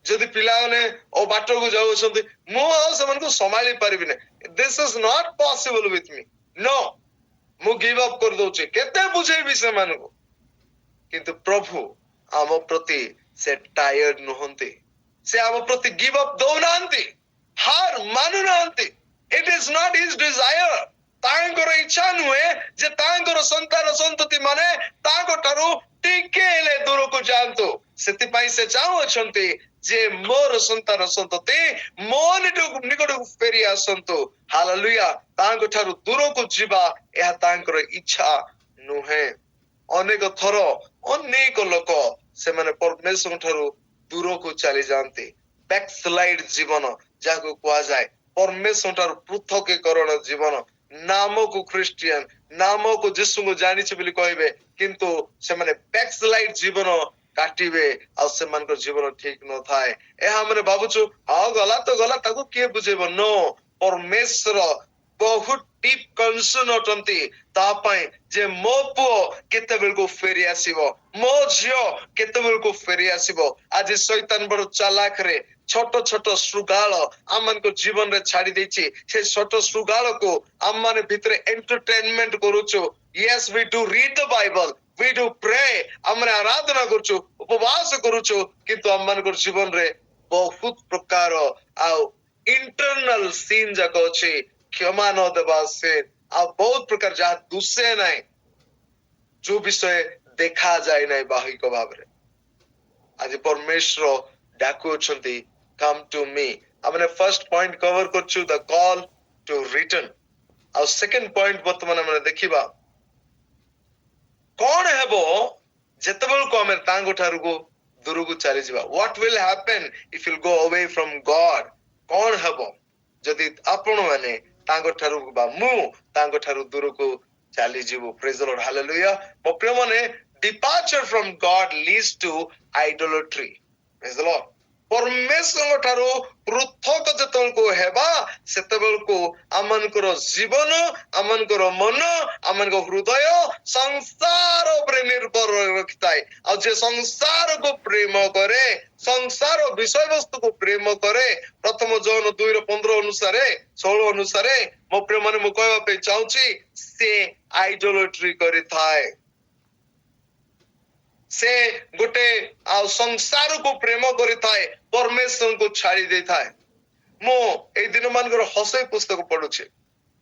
ଯଦି ପିଲାମାନେ ଓ ବାଟକୁ ଯାଉଛନ୍ତି, ମୁଁ ଆଉ ସେମାନଙ୍କୁ ସମ୍ଭାଳି ପାରିବି ନାହିଁ। This is not possible with me. No, ମୁଁ ଗିଭ୍ ଅପ୍ କରିଦଉଛି, କେତେ ବୁଝେଇବି ସେମାନଙ୍କୁ। କିନ୍ତୁ ପ୍ରଭୁ ଆମ ପ୍ରତି ସେ ଟାୟାର୍ଡ ନୁହନ୍ତି, ସେ ଆମ ପ୍ରତି ଗିଭ୍ ଅପ୍ ଦଉନାହାନ୍ତି, ହାର ମାନୁନାହାନ୍ତି। It is not his desire. ତାଙ୍କର ଇଚ୍ଛା ନୁହେଁ ଯେ ତାଙ୍କର ସନ୍ତାନ ସନ୍ତତି ମାନେ ତାଙ୍କ ଠାରୁ ଟିକେ ହେଲେ ଦୂରକୁ ଯାଆନ୍ତୁ। ସେଥିପାଇଁ ସେ ଚାହୁଁଅଛନ୍ତି ଯେ ମୋର ସନ୍ତାନ ସନ୍ତତି ମୋ ନିକଟକୁ ଫେରି ଆସନ୍ତୁ। ହାଲେଲୁୟା। ତାଙ୍କ ଠାରୁ ଦୂରକୁ ଯିବା ଏହା ତାଙ୍କର ଇଚ୍ଛା ନୁହେଁ। ଅନେକ ଥର ଅନେକ ଲୋକ ସେମାନେ ପରମେଶ୍ୱରଙ୍କ ଠାରୁ ଦୂରକୁ ଚାଲି ଯାଆନ୍ତି। ବ୍ୟାକସ୍ଲାଇଡ ଜୀବନ ଯାହାକୁ କୁହାଯାଏ, ପରମେଶ୍ୱର ଠାରୁ ପୃଥକୀକରଣ ଜୀବନ। ନାମକୁ ଖ୍ରୀଷ୍ଟିଆନ, ନାମକୁ ଯୀଶୁଙ୍କୁ ଜାଣିଛି ବୋଲି କହିବେ, କିନ୍ତୁ ସେମାନେ ବ୍ୟାକସ୍ଲାଇଡ ଜୀବନ କାଟିବେ, ଆଉ ସେମାନଙ୍କ ଜୀବନ ଠିକ ନଥାଏ। ଏହା ଆମେ ଭାବୁଛୁ, ହଁ ଗଲା ତ ଗଲା, ତାକୁ କିଏ ବୁଝେଇବ? ନୋ, ପରମେଶ୍ୱର ବହୁତ ଡିପ୍ କନସର୍ନ ଅଟନ୍ତି ତା ପାଇଁ ଯେ ମୋ ପୁଅ କେତେବେଳକୁ ଫେରି ଆସିବ, ମୋ ଝିଅ କେତେବେଳକୁ ଫେରି ଆସିବ। ଆଜି ଶୈତାନ ବଡ ଚାଲାକରେ ଛୋଟ ଛୋଟ ଶୃଗାଳ ଆମମାନଙ୍କ ଜୀବନରେ ଛାଡି ଦେଇଛି। ସେ ଛୋଟ ଶୃଗାଳକୁ ଆମମାନେ ଭିତରେ ଏଣ୍ଟରଟେନମେଣ୍ଟ କରୁଛୁ। Yes, we do read the Bible, we do pray हमने आराधना करूछु उपवास करूछु किंतु हम मान कर जीवन रे बहुत प्रकार आउ इंटरनल सीन जाक अछि क्षमा न देबा से आ बहुत प्रकार जहाँ दुसे नहीं जो विषय देखा जाए नहीं बाहिक भाव रे आज परमेश्वर डाकु अछंती come to me हमने फर्स्ट पॉइंट कवर करछु द कॉल टू रिटर्न और सेकंड पॉइंट वर्तमान हमने देखिबा कौन हेबो जेतेबेल को हमें तांगो ठारू को दूर को चली जीवा what will happen if you go away from God कौन हेबो जदि आपण माने तांगो ठारू बा मु तांगो ठारू दूर को चली जीवो प्रेज द लॉर्ड हालेलुया मो प्रिय माने departure from God leads to idolatry praise the Lord परमेश्वर ठारू पृथक जेतेबेल को हेबा सेतेबेल को आमनकर जीवन आमनकर मन आमनकर हृदय संसार उपरे निर्भर रखिताए और जे संसार को प्रेम करे संसार विषय वस्तु को प्रेम करे प्रथम जॉन 2:15 अनुसार 16 अनुसार मो प्रेम माने मु कहबा पे चाहूची से आइडोलेट्री करिथाए से गोटे आ संसार को प्रेम करिथाए परमेश्वर को छाड़ी देथाए मो ए दिन मानकर हसई पुस्तक पढुछे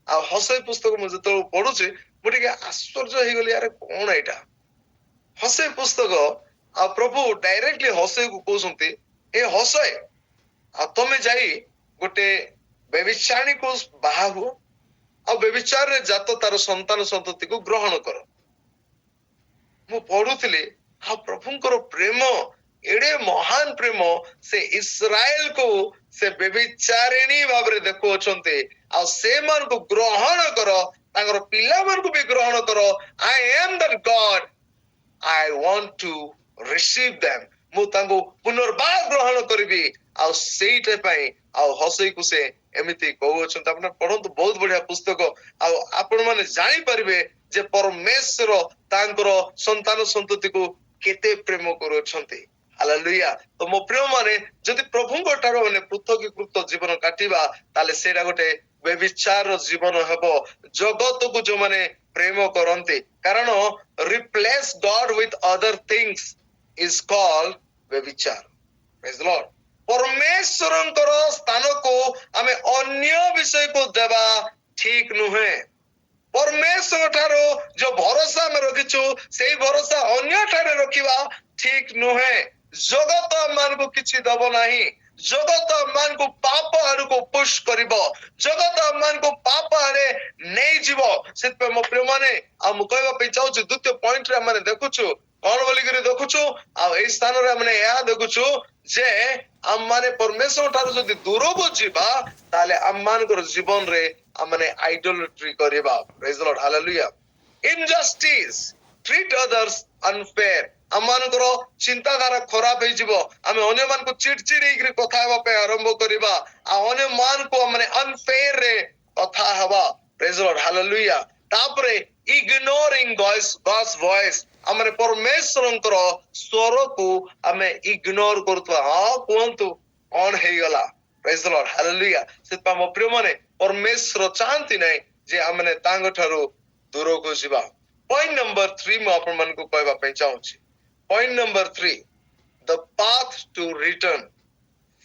आ हसई पुस्तक मु जतो पढुछे मु टिके आश्चर्य हे गली यार कोन एटा हसई पुस्तक आ प्रभु डायरेक्टली हसई को कोसंती ए हसई आ तमे जाई गोटे बेविचारी को बाहा हो आ बेविचार रे जात तार संतान संतति को ग्रहण करो मु पढुथिले हा प्रभुंकर प्रेम एडे महान प्रेम से इस्राएल को से बेविचारिणी भाव रे देखो अछंते आ से मन को ग्रहण करो तांगर पिला मन को भी ग्रहण करो I am that God I want to receive them मु तांगो पुनर्बार ग्रहण करबी आ सेइटे पई आ हसई को से एमिति कहू अछंत आपन पढंतु बहुत बढ़िया पुस्तक आ आपण माने जानि परिबे जे परमेश्वर तांकर संतान संतति को केते प्रेम करू अछंती हालेलुया तो मो प्रिय माने जदि प्रभुंको ठारो माने पृथकीकृत जीवन काटिबा ताले सेरा गोटे बेविचार जीवन हेबो जगत को जो माने प्रेम करंती कारण replace God with other things is called बेविचार प्रेज द लॉर्ड परमेश्वरंकर स्थान को हमें अन्य विषय को देबा ठीक नुहे परमेश्वर ठारो जो भरोसा में रखिछु सेही भरोसा अन्य ठारे रखिबा ठीक नुहे जगत मान को किछि दब नाही जगत मान को पाप आड़ को पुश करिवो जगत मान को पाप आड़े नै जीवो सेत पे मो प्रिय माने आ मु कहबा पे चाहू द्वितीय पॉइंट रे माने देखुछु कोन बोली करे देखुछु आ ए स्थान रे माने या देखुछु जे हम माने परमेश्वर ठारो जदि दूर को जीवा ताले हम मान को जीवन रे हम माने आइडोलेट्री करिबा praise the Lord hallelujah injustice treat others unfair आमମାନଙ୍କର ଚିନ୍ତାଧାରା ଖରାପ ହେଇଯିବ ଆମେ ଅନ୍ୟମାନଙ୍କୁ ଚିଡଚିଡ ହେଇକି କଥା ହେବା ପାଇଁ ଆରମ୍ଭ କରିବା ଆଉ ଅନ୍ୟମାନଙ୍କୁ ମାନେ ଅନଫେयर ରେ କଥା ହେବା ପ୍ରେଜ ଦ ଲର୍ଡ ହାଲେଲୁୟା ତାପରେ ଇଗ୍ନୋରିଂ ଗଡ୍ସ ଭଏସ ଆମେ ପରମେଶ୍ୱରଙ୍କର ସ୍ୱରକୁ ଆମେ ଇଗ୍ନୋର କରୁଥିବା ହଁ କୁହନ୍ତୁ କଣ ହେଇଗଲା ପ୍ରେଜ ଦ ଲର୍ଡ ହାଲେଲୁୟା ସେଥିପାଇଁ ମୋ ପ୍ରିୟ ମାନେ ପରମେଶ୍ୱର ଚାହାନ୍ତି ନାହିଁ ଯେ ଆମେ ତାଙ୍କ ଠାରୁ ଦୂରକୁ ଯିବା ପଏଣ୍ଟ ନମ୍ବର 3 ମୁଁ ଆପଣମାନଙ୍କୁ କହିବା ପାଇଁ ଚାହୁଁଛି Point number 3, the path to return.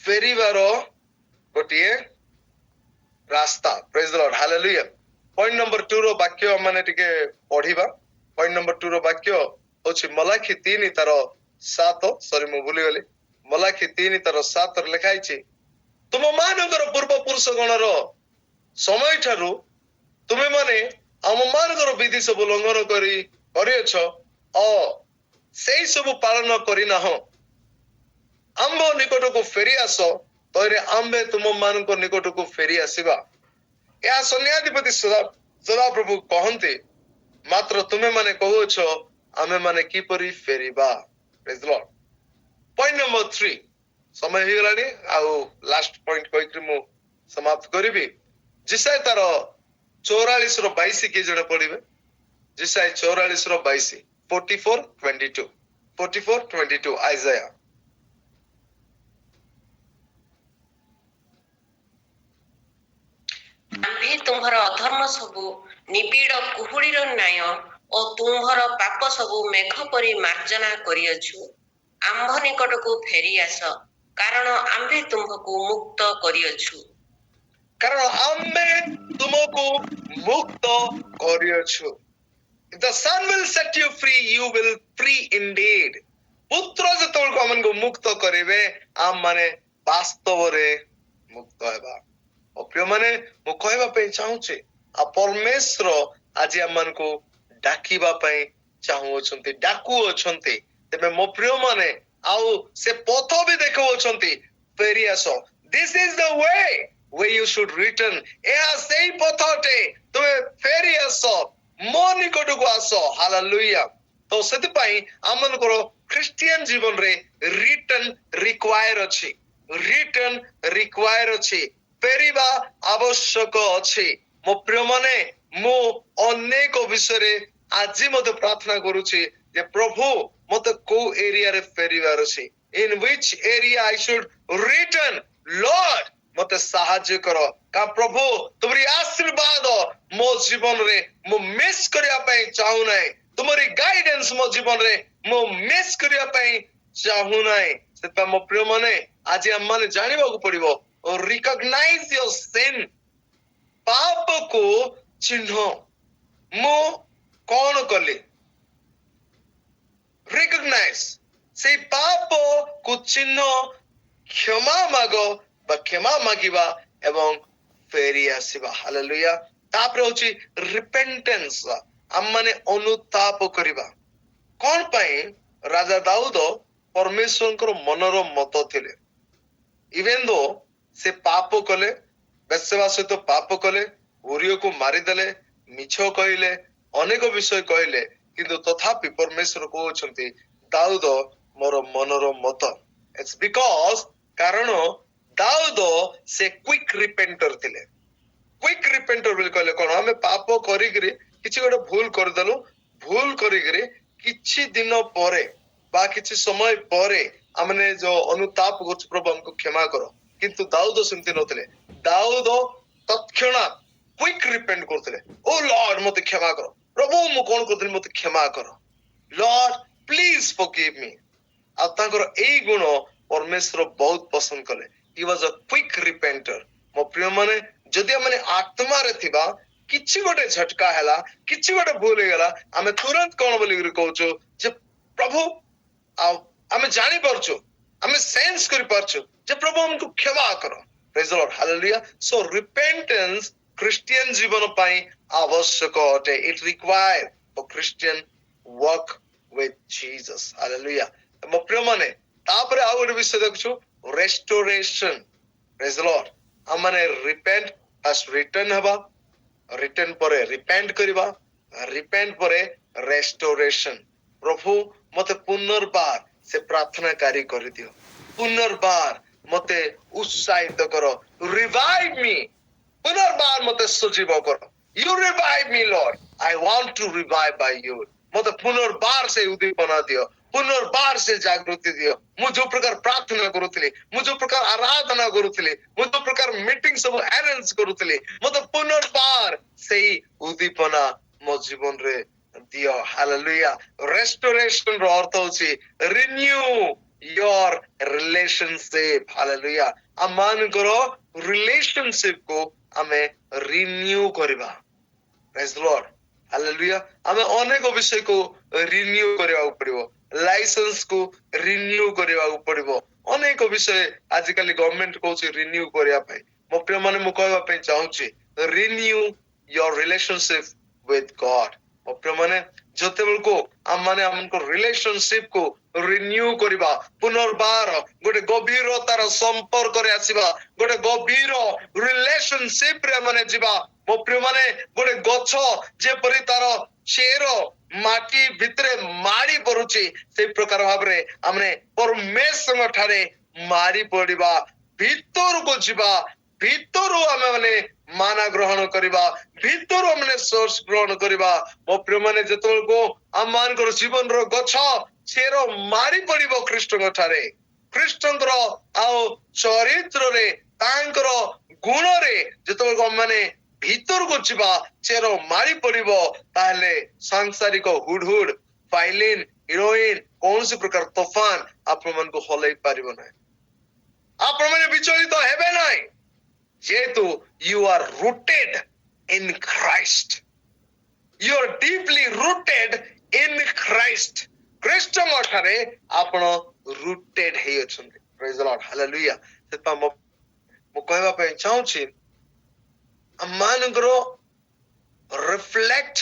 फेरिबारो गोटिए रास्ता. Praise the Lord. Hallelujah. Point number 2 रो वाक्य माने टिके पढिबा. Point number 2 रो वाक्य होछि मलाखी 3 तार 7 सॉरी मु भूली गली. मलाखी 3 तार 7 रे लिखाइ छि तुम मानकर पूर्व पुरुष गणर समय ठारू तुमे माने हम मानकर विधि सब उल्लंघन करिएछ अ सेई सब पालन करिना हो आंब निकट को फेरी आस तोरे आंबे तुम मान को निकट को फेरी आसीबा या सन्याधिपति सदा प्रभु कहंते मात्र तुमे माने कहूछ आमे माने की परी फेरीबा praise the Lord point number 3 समय हो गलानी आ लास्ट पॉइंट कहि कि मु समाप्त करिबी जिसाय तार 44 रो 22 के जणे पढिबे जिसाय 44 रो 22 44:22 आइजाया आम्भे तुम्हारा अधर्म सबु निबिड़ कुहुड़ीर न्याय ଓ ତୁମ୍ଭର ପାପ ସବୁ ମେଘ ପରି ମାର୍ଜନା କରିଅଛୁ। ଆମ୍ଭ ନିକଟକୁ ଫେରି ଆସ, କାରଣ ଆମ୍ଭେ ତୁମ୍ଭକୁ ମୁକ୍ତ କରିଅଛୁ। କାରଣ ଆମେ ତୁମକୁ ମୁକ୍ତ କରିଅଛୁ। If the son will set you free, you will free indeed. ପୁତ୍ର ଯେତେବେଳକୁ ଆମକୁ ମୁକ୍ତ କରିବେ ଆମ ମାନେ ବାସ୍ତବରେ ମୁକ୍ତ ହେବା। ଓ ପ୍ରିୟମାନେ ମୁଁ କହିବା ପାଇଁ ଚାହୁଁଛି ଆଉ ପରମେଶ୍ୱର ଆଜି ଆମମାନଙ୍କୁ ଡାକିବା ପାଇଁ ଚାହୁଁଅଛନ୍ତି, ଡାକୁଅଛନ୍ତି। ତେବେ ମୋ ପ୍ରିୟମାନେ ଆଉ ସେ ପଥ ବି ଦେଖାଉଛନ୍ତି, ଫେରି ଆସ। This is the way where you should return. ଏହା ସେଇ ପଥ ଅଟେ, ତୁମେ ଫେରି ଆସ, ମୋ ନିକଟକୁ ଆସ। ହାଲେଲୁୟା। ତ ସେଥିପାଇଁ ଆମମାନଙ୍କର ଖ୍ରୀଷ୍ଟିଆନ ଜୀବନରେ ରିଟର୍ନ ରିକ୍ୱାୟର ଅଛି, ରିଟର୍ନ ରିକ୍ୱାୟର ଅଛି, ଫେରିବା ଆବଶ୍ୟକ ଅଛି। ମୋ ପ୍ରିୟମାନେ ମୁଁ ଅନେକ ବିଷୟରେ ଆଜି ମଧ୍ୟ ପ୍ରାର୍ଥନା କରୁଛି ଯେ ପ୍ରଭୁ ମତେ କୋଉ ଏରିଆରେ ଫେରିବାର ଅଛି, in which area I should return. Lord ମତେ ସାହାଯ୍ୟ କର। କା ପ୍ରଭୁ ତୁମରି ଆଶୀର୍ବାଦ ମୋ ଜୀବନରେ ମୁଁ ମିସ୍ କରିବା ପାଇଁ ଚାହୁଁନାହିଁ, ତୁମରି ଗାଇଡେନ୍ସ ମୋ ଜୀବନରେ ମୁଁ ମିସ୍ କରିବା ପାଇଁ ଚାହୁଁନାହିଁ। ସେଥିପାଇଁ ମୋ ପ୍ରିୟମାନେ ଆଜି ଆମମାନେ ଜାଣିବାକୁ ପଡିବ, ରିକଗ୍ନାଇଜ ୟୋର ସିନ୍। ପାପକୁ ଚିହ୍ନ, ମୁଁ କଣ କଲି, ରିକଗ୍ନାଇଜ ସେଇ ପାପକୁ ଚିହ୍ନ, କ୍ଷମା ମାଗ ବା କ୍ଷମା ମାଗିବା ଏବଂ ଫେରି ଆସିବା। ହାଲେଲୁୟା। ତାପରେ ହଉଛି ରିପେଣ୍ଟେନ୍ସ, ଆମମାନେ ଅନୁତାପ କରିବା। କଣ ପାଇଁ ରାଜା ଦାଉଦ ପରମେଶ୍ୱରଙ୍କର ମନର ମତ ଥିଲେ। ଇଭେନ୍ ଦୋ ସେ ପାପ କଲେ, ବେଶ୍ୟାବା ସହିତ ପାପ କଲେ, ଉରିୟକୁ ମାରିଦେଲେ, ମିଛ କହିଲେ, ଅନେକ ବିଷୟ କହିଲେ, କିନ୍ତୁ ତଥାପି ପରମେଶ୍ୱର କହୁଛନ୍ତି ଦାଉଦ ମୋର ମନର ମତ। ଇଟ୍ସ ବିକଜ କାରଣ ଦାଉଦ ସେ କ୍ୱିକ୍ ରିପେଣ୍ଟର ଥିଲେ। କ୍ୱିକ୍ ରିପେଣ୍ଟର ବୋଲି କହିଲେ କଣ, ଆମେ ପାପ କରିକିରି କିଛି ଗୋଟେ ଭୁଲ କରିଦେଲୁ, ଭୁଲ କରିକିରି କିଛି ଦିନ ପରେ ବା କିଛି ସମୟ ପରେ ଆମେ ଯୋଉ ଅନୁତାପ କରୁଛୁ, ପ୍ରଭୁ ଆମକୁ କ୍ଷମା କର। କିନ୍ତୁ ଦାଉଦ ସେମିତି ନଥିଲେ। ଦାଉଦ ତତ୍କ୍ଷଣାତ୍ କ୍ୱିକ୍ ରିପେଣ୍ଟ କରୁଥିଲେ। ଓ ଲର୍ଡ ମତେ କ୍ଷମା କର, ପ୍ରଭୁ ମୁଁ କଣ କରୁଥିଲି ମତେ କ୍ଷମା କର, ଲର୍ଡ ପ୍ଲିଜ ଫରଗିଭ୍ ମି। ଆଉ ତାଙ୍କର ଏଇ ଗୁଣ ପରମେଶ୍ୱର ବହୁତ ପସନ୍ଦ କଲେ। ହି ୱାଜ ଅ କ୍ୱିକ୍ ରିପେଣ୍ଟର। ମୋ ପ୍ରିୟମାନେ ଯଦି ଆମେ ଆତ୍ମାରେ ଥିବା, କିଛି ଗୋଟେ ଝଟକା ହେଲା, କିଛି ଗୋଟେ ଭୁଲ ହେଇଗଲା, ଆମେ ତୁରନ୍ତ କଣ ବୋଲିକିରି କହୁଛୁ ଯେ ପ୍ରଭୁ, ଆଉ ଆମେ ଜାଣିପାରୁଛୁ, ଆମେ ସେନ୍ସ କରିପାରୁଛୁ ଯେ ପ୍ରଭୁ ଆମକୁ କ୍ଷମା କର। Praise the Lord, hallelujah. So repentance Christian ଜୀବନ ପାଇଁ ଆବଶ୍ୟକ ଅଟେ। It require for Christian work with Jesus. Hallelujah. ମୋ ପ୍ରିୟମାନେ ତାପରେ ଆଉ ଗୋଟେ ବିଷୟ ଦେଖୁଛୁ, ରେଷ୍ଟୋରେସନ। ପ୍ରେଜ୍ ଦ ଲର୍ଡ। ଆମମାନେ ରିପେଣ୍ଟ, ଫାର୍ଷ୍ଟ ରିଟର୍ନ ହେବା, ରିଟର୍ନ ପରେ ରିପେଣ୍ଟ କରିବା, ରିପେଣ୍ଟ ପରେ ରେଷ୍ଟୋରେସନ। ପ୍ରଭୁ ମତେ ପୁନର୍ବାର ସେ ପ୍ରାର୍ଥନାକାରୀ କରିଦିଅ, ପୁନର୍ବାର ମତେ ଉତ୍ସାହିତ କର, ରିଭାଇଭ ମି, ପୁନର୍ବାର ମତେ ସଜୀବ କର। You revive me, Lord. I want to revive by you. ମତେ ପୁନର୍ବାର ସେ ଉଦ୍ଦୀପନା ଦିଅ, ପୁନର୍ବାର ସେ ଜାଗୃତି ଦିଅ। ମୁଁ ଯୋଉ ପ୍ରକାର ପ୍ରାର୍ଥନା କରୁଥିଲି, ମୁଁ ଯୋଉ ପ୍ରକାର ଆରାଧନା କରୁଥିଲି, ମୁଁ ଯୋଉ ପ୍ରକାର ମିଟିଂ ସବୁ ଆରେଞ୍ଜ କରୁଥିଲି, ମତେ ପୁନର୍ବାର ସେଇ ଉଦ୍ଦୀପନା ମୋ ଜୀବନରେ ଦିଅ। ହାଲେଲୁୟା। ରେଷ୍ଟୋରେସନ ର ଅର୍ଥ ହଉଛି ରିନ୍ୟୁ your relationship. ହାଲେଲୁୟା। ଆମମାନଙ୍କର ରିଲେସନସିପ କୁ ଆମେ ରିନ୍ୟୁ କରିବା। ପ୍ରେଜ୍ ଦ ଲର୍ଡ, ହାଲେଲୁୟା। ଆମେ ଅନେକ ବିଷୟକୁ ରିନ୍ୟୁ କରିବାକୁ ପଡିବ, ଲାଇସେନ୍ସ କୁ ରିନ୍ୟୁ କରିବାକୁ ପଡିବ। ଅନେକ ବିଷୟ ଆଜିକାଲି ଗଭର୍ଣ୍ଣମେଣ୍ଟ କହୁଛି ରିନ୍ୟୁ କରିବା ପାଇଁ। ମୋ ପ୍ରିୟମାନେ ମୁଁ କହିବା ପାଇଁ ଚାହୁଁଛି, renew your relationship with God. ମୋ ପ୍ରିୟମାନେ ଯେତେବେଳକୁ ଆମମାନେ ଆମଙ୍କ ରିଲେସନସିପ କୁ ରିନ୍ୟୁ କରିବା, ପୁନର୍ବାର ଗୋଟେ ଗଭୀରତାର ସମ୍ପର୍କରେ ଆସିବା, ଗୋଟେ ଗଭୀର ରିଲେସନସିପ ରେ ଆମେ ଯିବା। ମୋ ପ୍ରିୟମାନେ ଗୋଟେ ଗଛ ଯେପରି ତାର ଚେର ମାଟି ଭିତରେ ମାଡ଼ି ପଡୁଛି, ସେଇ ପ୍ରକାର ଭାବରେ ଆମେ ପରମେଶ୍ୱରଙ୍କ ଠାରେ ମାଡ଼ି ପଡିବା, ଭିତରକୁ ଯିବା, ଭିତରୁ ଆମେ ମାନେ ମାନା ଗ୍ରହଣ କରିବା, ଭିତରୁ ଆମେ ସୋର୍ସ ଗ୍ରହଣ କରିବା। ମୋ ପ୍ରିୟମାନେ ଯେତେବେଳକୁ ଆମମାନଙ୍କର ଜୀବନର ଗଛ ଚେର ମାରି ପଡିବ ଖ୍ରୀଷ୍ଟଙ୍କ ଠାରେ, ଖ୍ରୀଷ୍ଟଙ୍କର ଆଉ ଚରିତ୍ରରେ, ତାଙ୍କର ଗୁଣରେ ଯେତେବେଳକୁ ଆମେ ଭିତରକୁ ଯିବା ଚେର ମାରି ପଡିବ ତାହେଲେ ସାଂସାରିକ ହୁଡହୁଡ ଫାଇଲିନ ହିରୋଇନ କୌଣସି ପ୍ରକାର ତୋଫାନ ଆପଣମାନଙ୍କୁ ହଲେଇ ପାରିବ ନାହିଁ ଆପଣମାନେ ବିଚଳିତ ହେବେ ନାହିଁ ଯେହେତୁ you are rooted in Christ you are deeply rooted in Christ ଖ୍ରୀଷ୍ଟଙ୍କ ଠାରେ ଆପଣ rooted ହେଇ ଅଛନ୍ତି praise the Lord hallelujah ସେଥିପାଇଁ ମୁଁ କହିବା ପାଇଁ ଚାହୁଁଛି ଆମମାନଙ୍କର reflect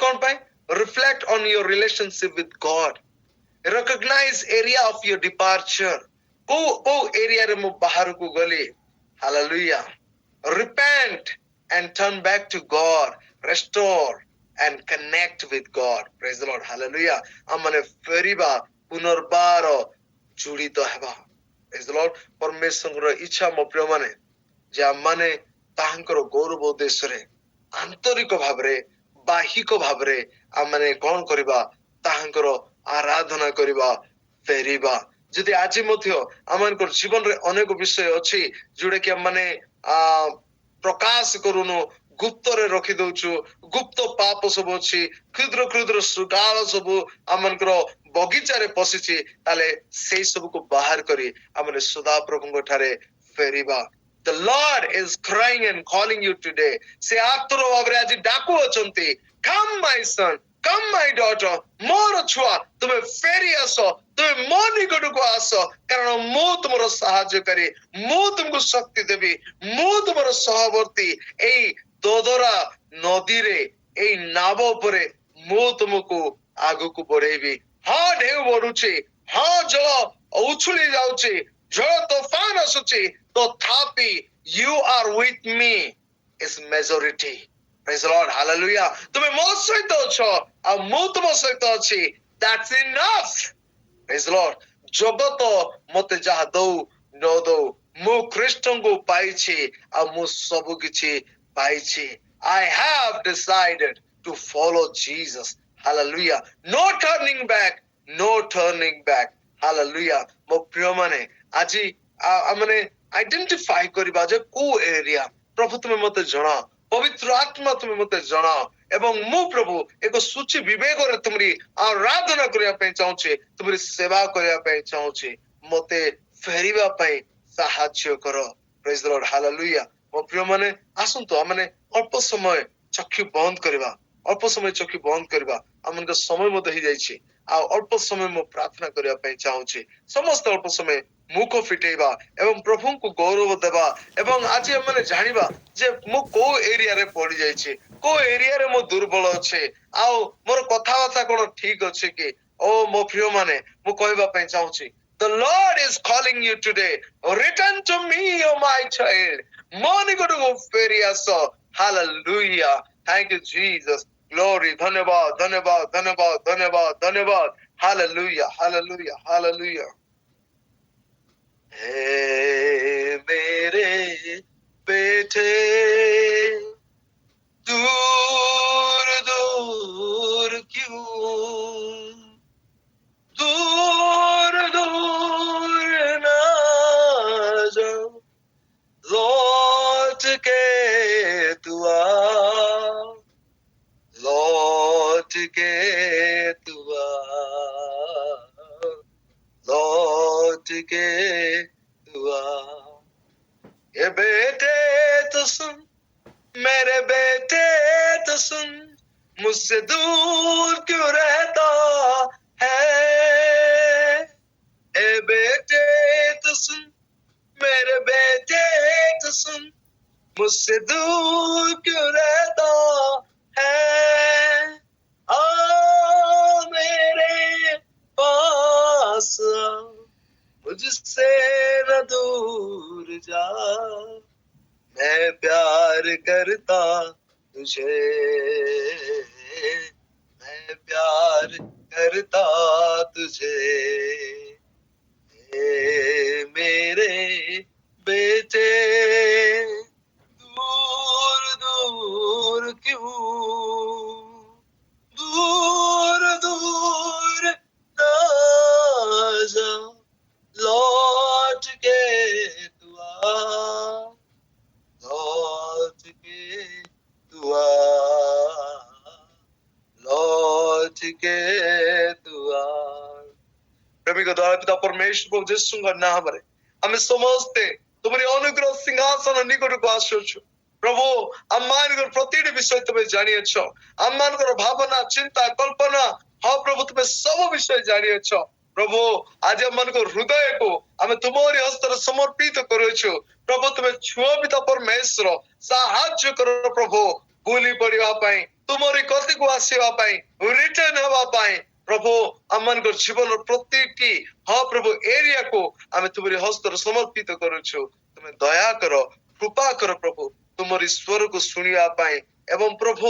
କଣ ପାଇଁ reflect on your relationship with God recognize area of your departure କୋଉ ଏରିଆରେ ମୁଁ ବାହାରକୁ ଗଲି hallelujah repent and turn back to God restore and connect with God praise the Lord hallelujah ଆମମାନେ ଫେରିବା ପୁନର୍ବାର ଜୁଡ଼ିତ ହେବା praise the Lord ପରମେଶ୍ୱରଙ୍କର ଇଚ୍ଛା ମୋ ପ୍ରିୟମାନେ ଯେ ଆମମାନେ ତାହାଙ୍କର ଗୌରବ ଉଦ୍ଦେଶ୍ୟରେ ଆନ୍ତରିକ ଭାବରେ ବାହିକ ଭାବରେ ଆମମାନେ କଣ କରିବା ତାହାଙ୍କର ଆରାଧନା କରିବା ଫେରିବା ଯଦି ଆଜି ମଧ୍ୟ ଆମମାନଙ୍କର ଜୀବନରେ ଅନେକ ବିଷୟ ଅଛି ଯୋଉଟା କି ଆମମାନେ ପ୍ରକାଶ କରୁନୁ ଗୁପ୍ତରେ ରଖି ଦଉଛୁ ଗୁପ୍ତ ପାପ ସବୁ ଅଛି କ୍ଷୁଦ୍ର କ୍ଷୁଦ୍ର ଶୃଗାଳ ସବୁ ଆମମାନଙ୍କର ବଗିଚାରେ ପଶିଛି ତାହେଲେ ସେଇ ସବୁକୁ ବାହାର କରି ଆମମାନେ ସଦାପ୍ରଭୁଙ୍କ ଠାରେ ଫେରିବା The Lord is crying and calling you today ସେ ଆତୁର ଭାବରେ ଆଜି ଡାକୁ ଅଛନ୍ତି come my son come my daughter ମୋର ଛୁଆ ତୁମେ ଫେରି ଆସ ତୁମେ ମୋ ନିକଟକୁ ଆସ କାରଣ ମୁଁ ତୁମର ସାହାଯ୍ୟକାରୀ ମୁଁ ତୁମକୁ ଶକ୍ତି ଦେବି ମୁଁ ତୁମର ସହବର୍ତ୍ତୀ ଏଇ ଦୋଦରା ନଦୀରେ ଏଇ ନାବ ଉପରେ ମୁଁ ତୁମକୁ ଆଗକୁ ବଢେଇବି ହଁ ଢେଉ ବଢୁଛି ହଁ ଜଳ ଉଛୁଳି ଯାଉଛି ଜଳ ତୋଫାନ ଆସୁଛି ତଥାପି you are with me is majority praise the Lord hallelujah ତୁମେ ମୋ ସହିତ ଅଛ ଆଉ ମୁଁ ତୁମ ସହିତ ଅଛି that's enough praise the Lord ଜଗତ ମତେ ଯାହା ଦଉ ନ ଦଉ ମୁଁ ଖ୍ରୀଷ୍ଟଙ୍କୁ ପାଇଛି ଆଉ ମୁଁ ସବୁ କିଛି ପାଇଛି I have decided to follow Jesus hallelujah no turning back hallelujah ମୋ ପ୍ରିୟମାନେ ଆଜି ଆମମାନେ ଆଇଡେଣ୍ଟିଫାଇ କରିବା ଯେ କୋଉ ଏରିଆ ପ୍ରଭୁ ତୁମେ ମତେ ଜଣାଅ ପବିତ୍ର ଆତ୍ମା ତୁମେ ମତେ ଜଣାଅ ଏବଂ ମୁଁ ପ୍ରଭୁ ଏକ ସୂଚି ବିବେକରେ ତୁମରି ଆରାଧନା କରିବା ପାଇଁ ଚାହୁଁଛି ତୁମରି ସେବା କରିବା ପାଇଁ ଚାହୁଁଛି ମତେ ଫେରିବା ପାଇଁ ସାହାଯ୍ୟ କର ପ୍ରେଜ୍ ଦ ଲର୍ଡ ହାଲେଲୁୟା ମୋ ପ୍ରିୟମାନେ ଆସନ୍ତୁ ଆମମାନେ ଅଳ୍ପ ସମୟ ଚକ୍ଷୁ ବନ୍ଦ କରିବା ଆମମାନଙ୍କ ସମୟ ମଧ୍ୟ ହେଇଯାଇଛି ଆଉ ଅଳ୍ପ ସମୟ ମୁଁ ପ୍ରାର୍ଥନା କରିବା ପାଇଁ ଚାହୁଁଛି ସମସ୍ତେ ଅଳ୍ପ ସମୟ ମୁଖ ଫିଟେଇବା ଏବଂ ପ୍ରଭୁଙ୍କୁ ଗୌରବ ଦେବା ଏବଂ ଆଜି ଆମମାନେ ଜାଣିବା ଯେ ମୁଁ କୋଉ ଏରିଆରେ ପଡି ଯାଇଛି କୋଉ ଏରିଆରେ ମୁଁ ଦୁର୍ବଳ ଅଛି ଆଉ ମୋର କଥାବାର୍ତ୍ତା କଣ ଠିକ ଅଛି କି ଓ ମୋ ପ୍ରିୟମାନେ ମୁଁ କହିବା ପାଇଁ ଚାହୁଁଛି The Lord is calling you today. Return to me, O my child. ମୋ ନିକଟକୁ ଫେରି ଆସ Hallelujah. Thank you, Jesus. Glory. ଧନ୍ୟବାଦ. Hallelujah. Hey, मेरे बेटे दूर क्यों दूर ना जाओ लौट के तू आ लौट के तू आ लौट के तू आ ये बेटे तो सुन मेरे बेटे तो सुन मुझसे दूर क्यों रहता है ए बेटे तो सुन मेरे बेटे तो सुन मुझसे दूर क्यों रहता है आ मेरे पास आ मुझसे न दूर जा मैं प्यार करता तुझे मैं प्यार करता तुझे ए मेरे बेटे दूर क्यों दूर ना जा लौट के तू आ लौट के द्वार। प्रेमी को द्वारा पिता परमेश्वर प्रभु यीशुଙ୍କ ନାମରେ ଆମେ ସମସ୍ତେ ତୁମରି ଅନୁଗ୍ରହ ସିଂହାସନ ନିକଟକୁ ଆସୁଛୁ। ପ୍ରଭୁ ଆମମାନଙ୍କର ପ୍ରତିଟି ବିଷୟ ତୁମେ ଜାଣିଅଛ, ଆମମାନଙ୍କର ଭାବନା ଚିନ୍ତା କଳ୍ପନା, ହଁ ପ୍ରଭୁ ତୁମେ ସବୁ ବିଷୟ ଜାଣିଅଛ। ପ୍ରଭୁ ଆଜି ଆମମାନଙ୍କ ହୃଦୟକୁ ଆମେ ତୁମରି ହସ୍ତରେ ସମର୍ପିତ କରୁଅଛୁ। ପ୍ରଭୁ ତୁମେ ଛୁଅ ପିତା ପରମେଶ୍ୱର ସାହାଯ୍ୟ କର ପ୍ରଭୁ, ବୁଲି ପଡିବା ପାଇଁ, ତୁମରି କତିକୁ ଆସିବା ପାଇଁ, ରିଟର୍ନ ହେବା ପାଇଁ। ପ୍ରଭୁ ଆମମାନଙ୍କର ଜୀବନର ପ୍ରତିଟି ହଁ ପ୍ରଭୁ ଏରିଆକୁ ଆମେ ତୁମରି ହସ୍ତରେ ସମର୍ପିତ କରୁଛୁ। ତୁମେ ଦୟା କର, କୃପା କର ପ୍ରଭୁ, ତୁମରି ସ୍ୱରକୁ ଶୁଣିବା ପାଇଁ ଏବଂ ପ୍ରଭୁ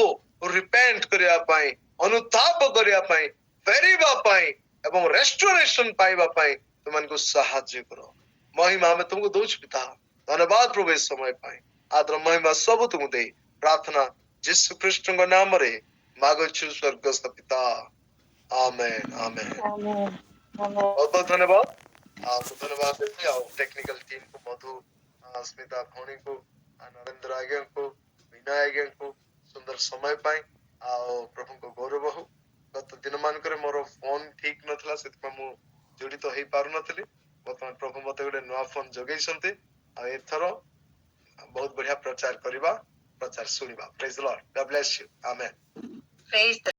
ରିପେଣ୍ଟ କରିବା ପାଇଁ, ଅନୁତାପ କରିବା ପାଇଁ, ଫେରିବା ପାଇଁ ଏବଂ ରେଷ୍ଟୋରେସନ ପାଇବା ପାଇଁ ତୁମମାନଙ୍କୁ ସାହାଯ୍ୟ କର। ମହିମା ଆମେ ତୁମକୁ ଦଉଛୁ ପିତା। ଧନ୍ୟବାଦ ପ୍ରଭୁ ଏ ସମୟ ପାଇଁ। ଆଦର ମହିମା ସବୁ ତୁମକୁ ଦେଇ ପ୍ରାର୍ଥନା ଯୀଶୁ ଖ୍ରୀଷ୍ଟଙ୍କ ନାମରେ ମାଗୁଛୁ ସ୍ୱର୍ଗସ୍ଥ ପିତା। आमेन आमेन। बहुत बहुत धन्यवाद। धन्यवाद देते और टेक्निकल टीम को मधु, स्मिता भौणी को, नरेंद्र आज्ञा को, मीना आज्ञा को सुंदर समय पाई प्रभु को गौरव हो। गत दिन मानकर मोर फोन ठीक नथला सेतमा मु जोड़ित हेई पारु नथली। वर्तमान प्रभु मते गोटे नया फोन जोगैसंते आ एथरो बहुत बढ़िया प्रचार करबा, प्रचार सुनिबा। Praise the Lord, God bless you, amen. Praise the